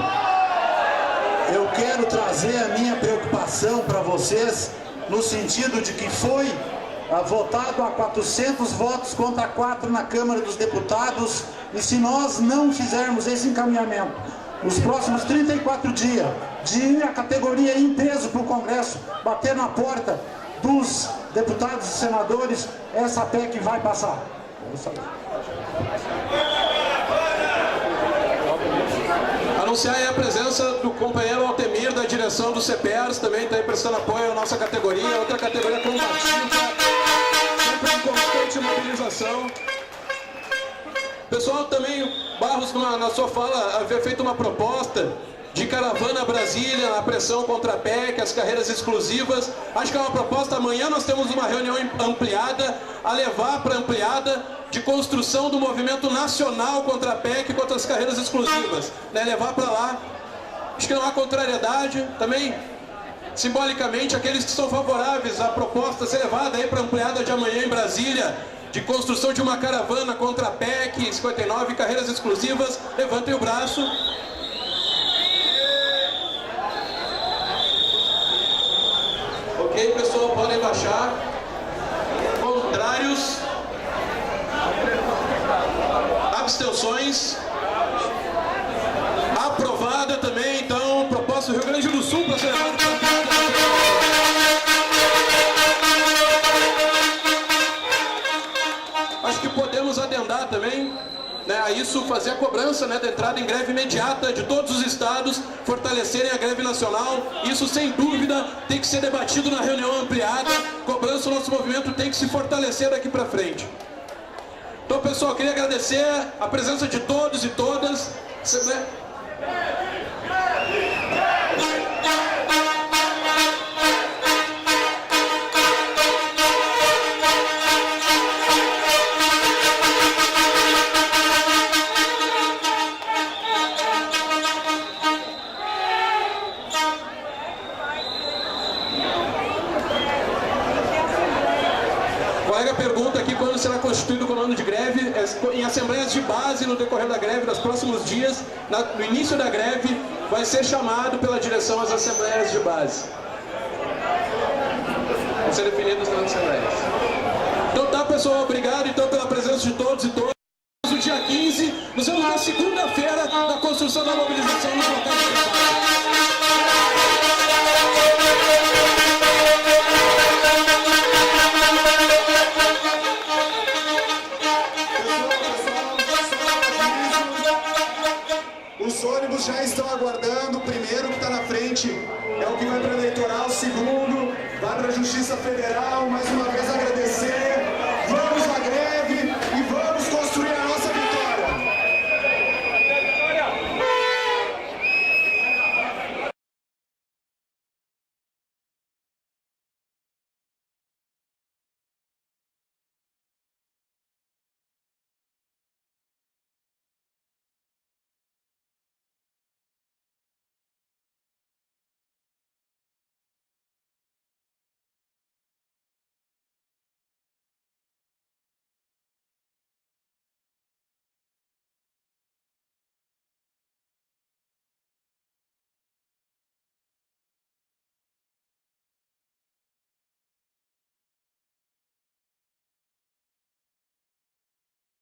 C: Eu quero trazer a minha preocupação para vocês no sentido de que foi votado a 400 votos contra 4 na Câmara dos Deputados, e se nós não fizermos esse encaminhamento nos próximos 34 dias, de ir a categoria em peso para o Congresso, bater na porta dos deputados e senadores, essa PEC vai passar.
A: Anunciar aí a presença do companheiro Altemir, da direção do CPERS, também está aí prestando apoio à nossa categoria, outra categoria combativa, sempre em constante mobilização. Pessoal, também, Barros, na sua fala, havia feito uma proposta de caravana Brasília, na pressão contra a PEC, as carreiras exclusivas. Acho que é uma proposta. Amanhã nós temos uma reunião ampliada, a levar para ampliada, de construção do movimento nacional contra a PEC e contra as carreiras exclusivas, né? Levar para lá. Acho que não há contrariedade. Também, simbolicamente, aqueles que são favoráveis à proposta ser levada aí para ampliada de amanhã em Brasília, de construção de uma caravana contra a PEC 59 e carreiras exclusivas, levantem o braço. Ok, pessoal, podem baixar. Contrários? Abstenções? Aprovada também, então, proposta do Rio Grande do Sul para ser levada para a Acho que podemos adendar também, né, a isso, fazer a cobrança, né, da entrada em greve imediata de todos os estados, fortalecerem a greve nacional. Isso, sem dúvida, tem que ser debatido na reunião ampliada. Cobrança, o nosso movimento tem que se fortalecer daqui para frente. Então, pessoal, queria agradecer a presença de todos e todas. O colega pergunta aqui quando será constituído o comando de greve. Em assembleias de base no decorrer da greve, nos próximos dias, no início da greve, vai ser chamado pela direção às assembleias de base. Vão ser definidas nas assembleias. Então tá, pessoal, obrigado então pela presença de todos e todas. No dia 15, nós vemos na segunda-feira da construção da mobilização nos locais de trabalho.
O: Os ônibus já estão aguardando. O primeiro que está na frente é o que vai para a eleitoral, o segundo vai para a Justiça Federal, mas o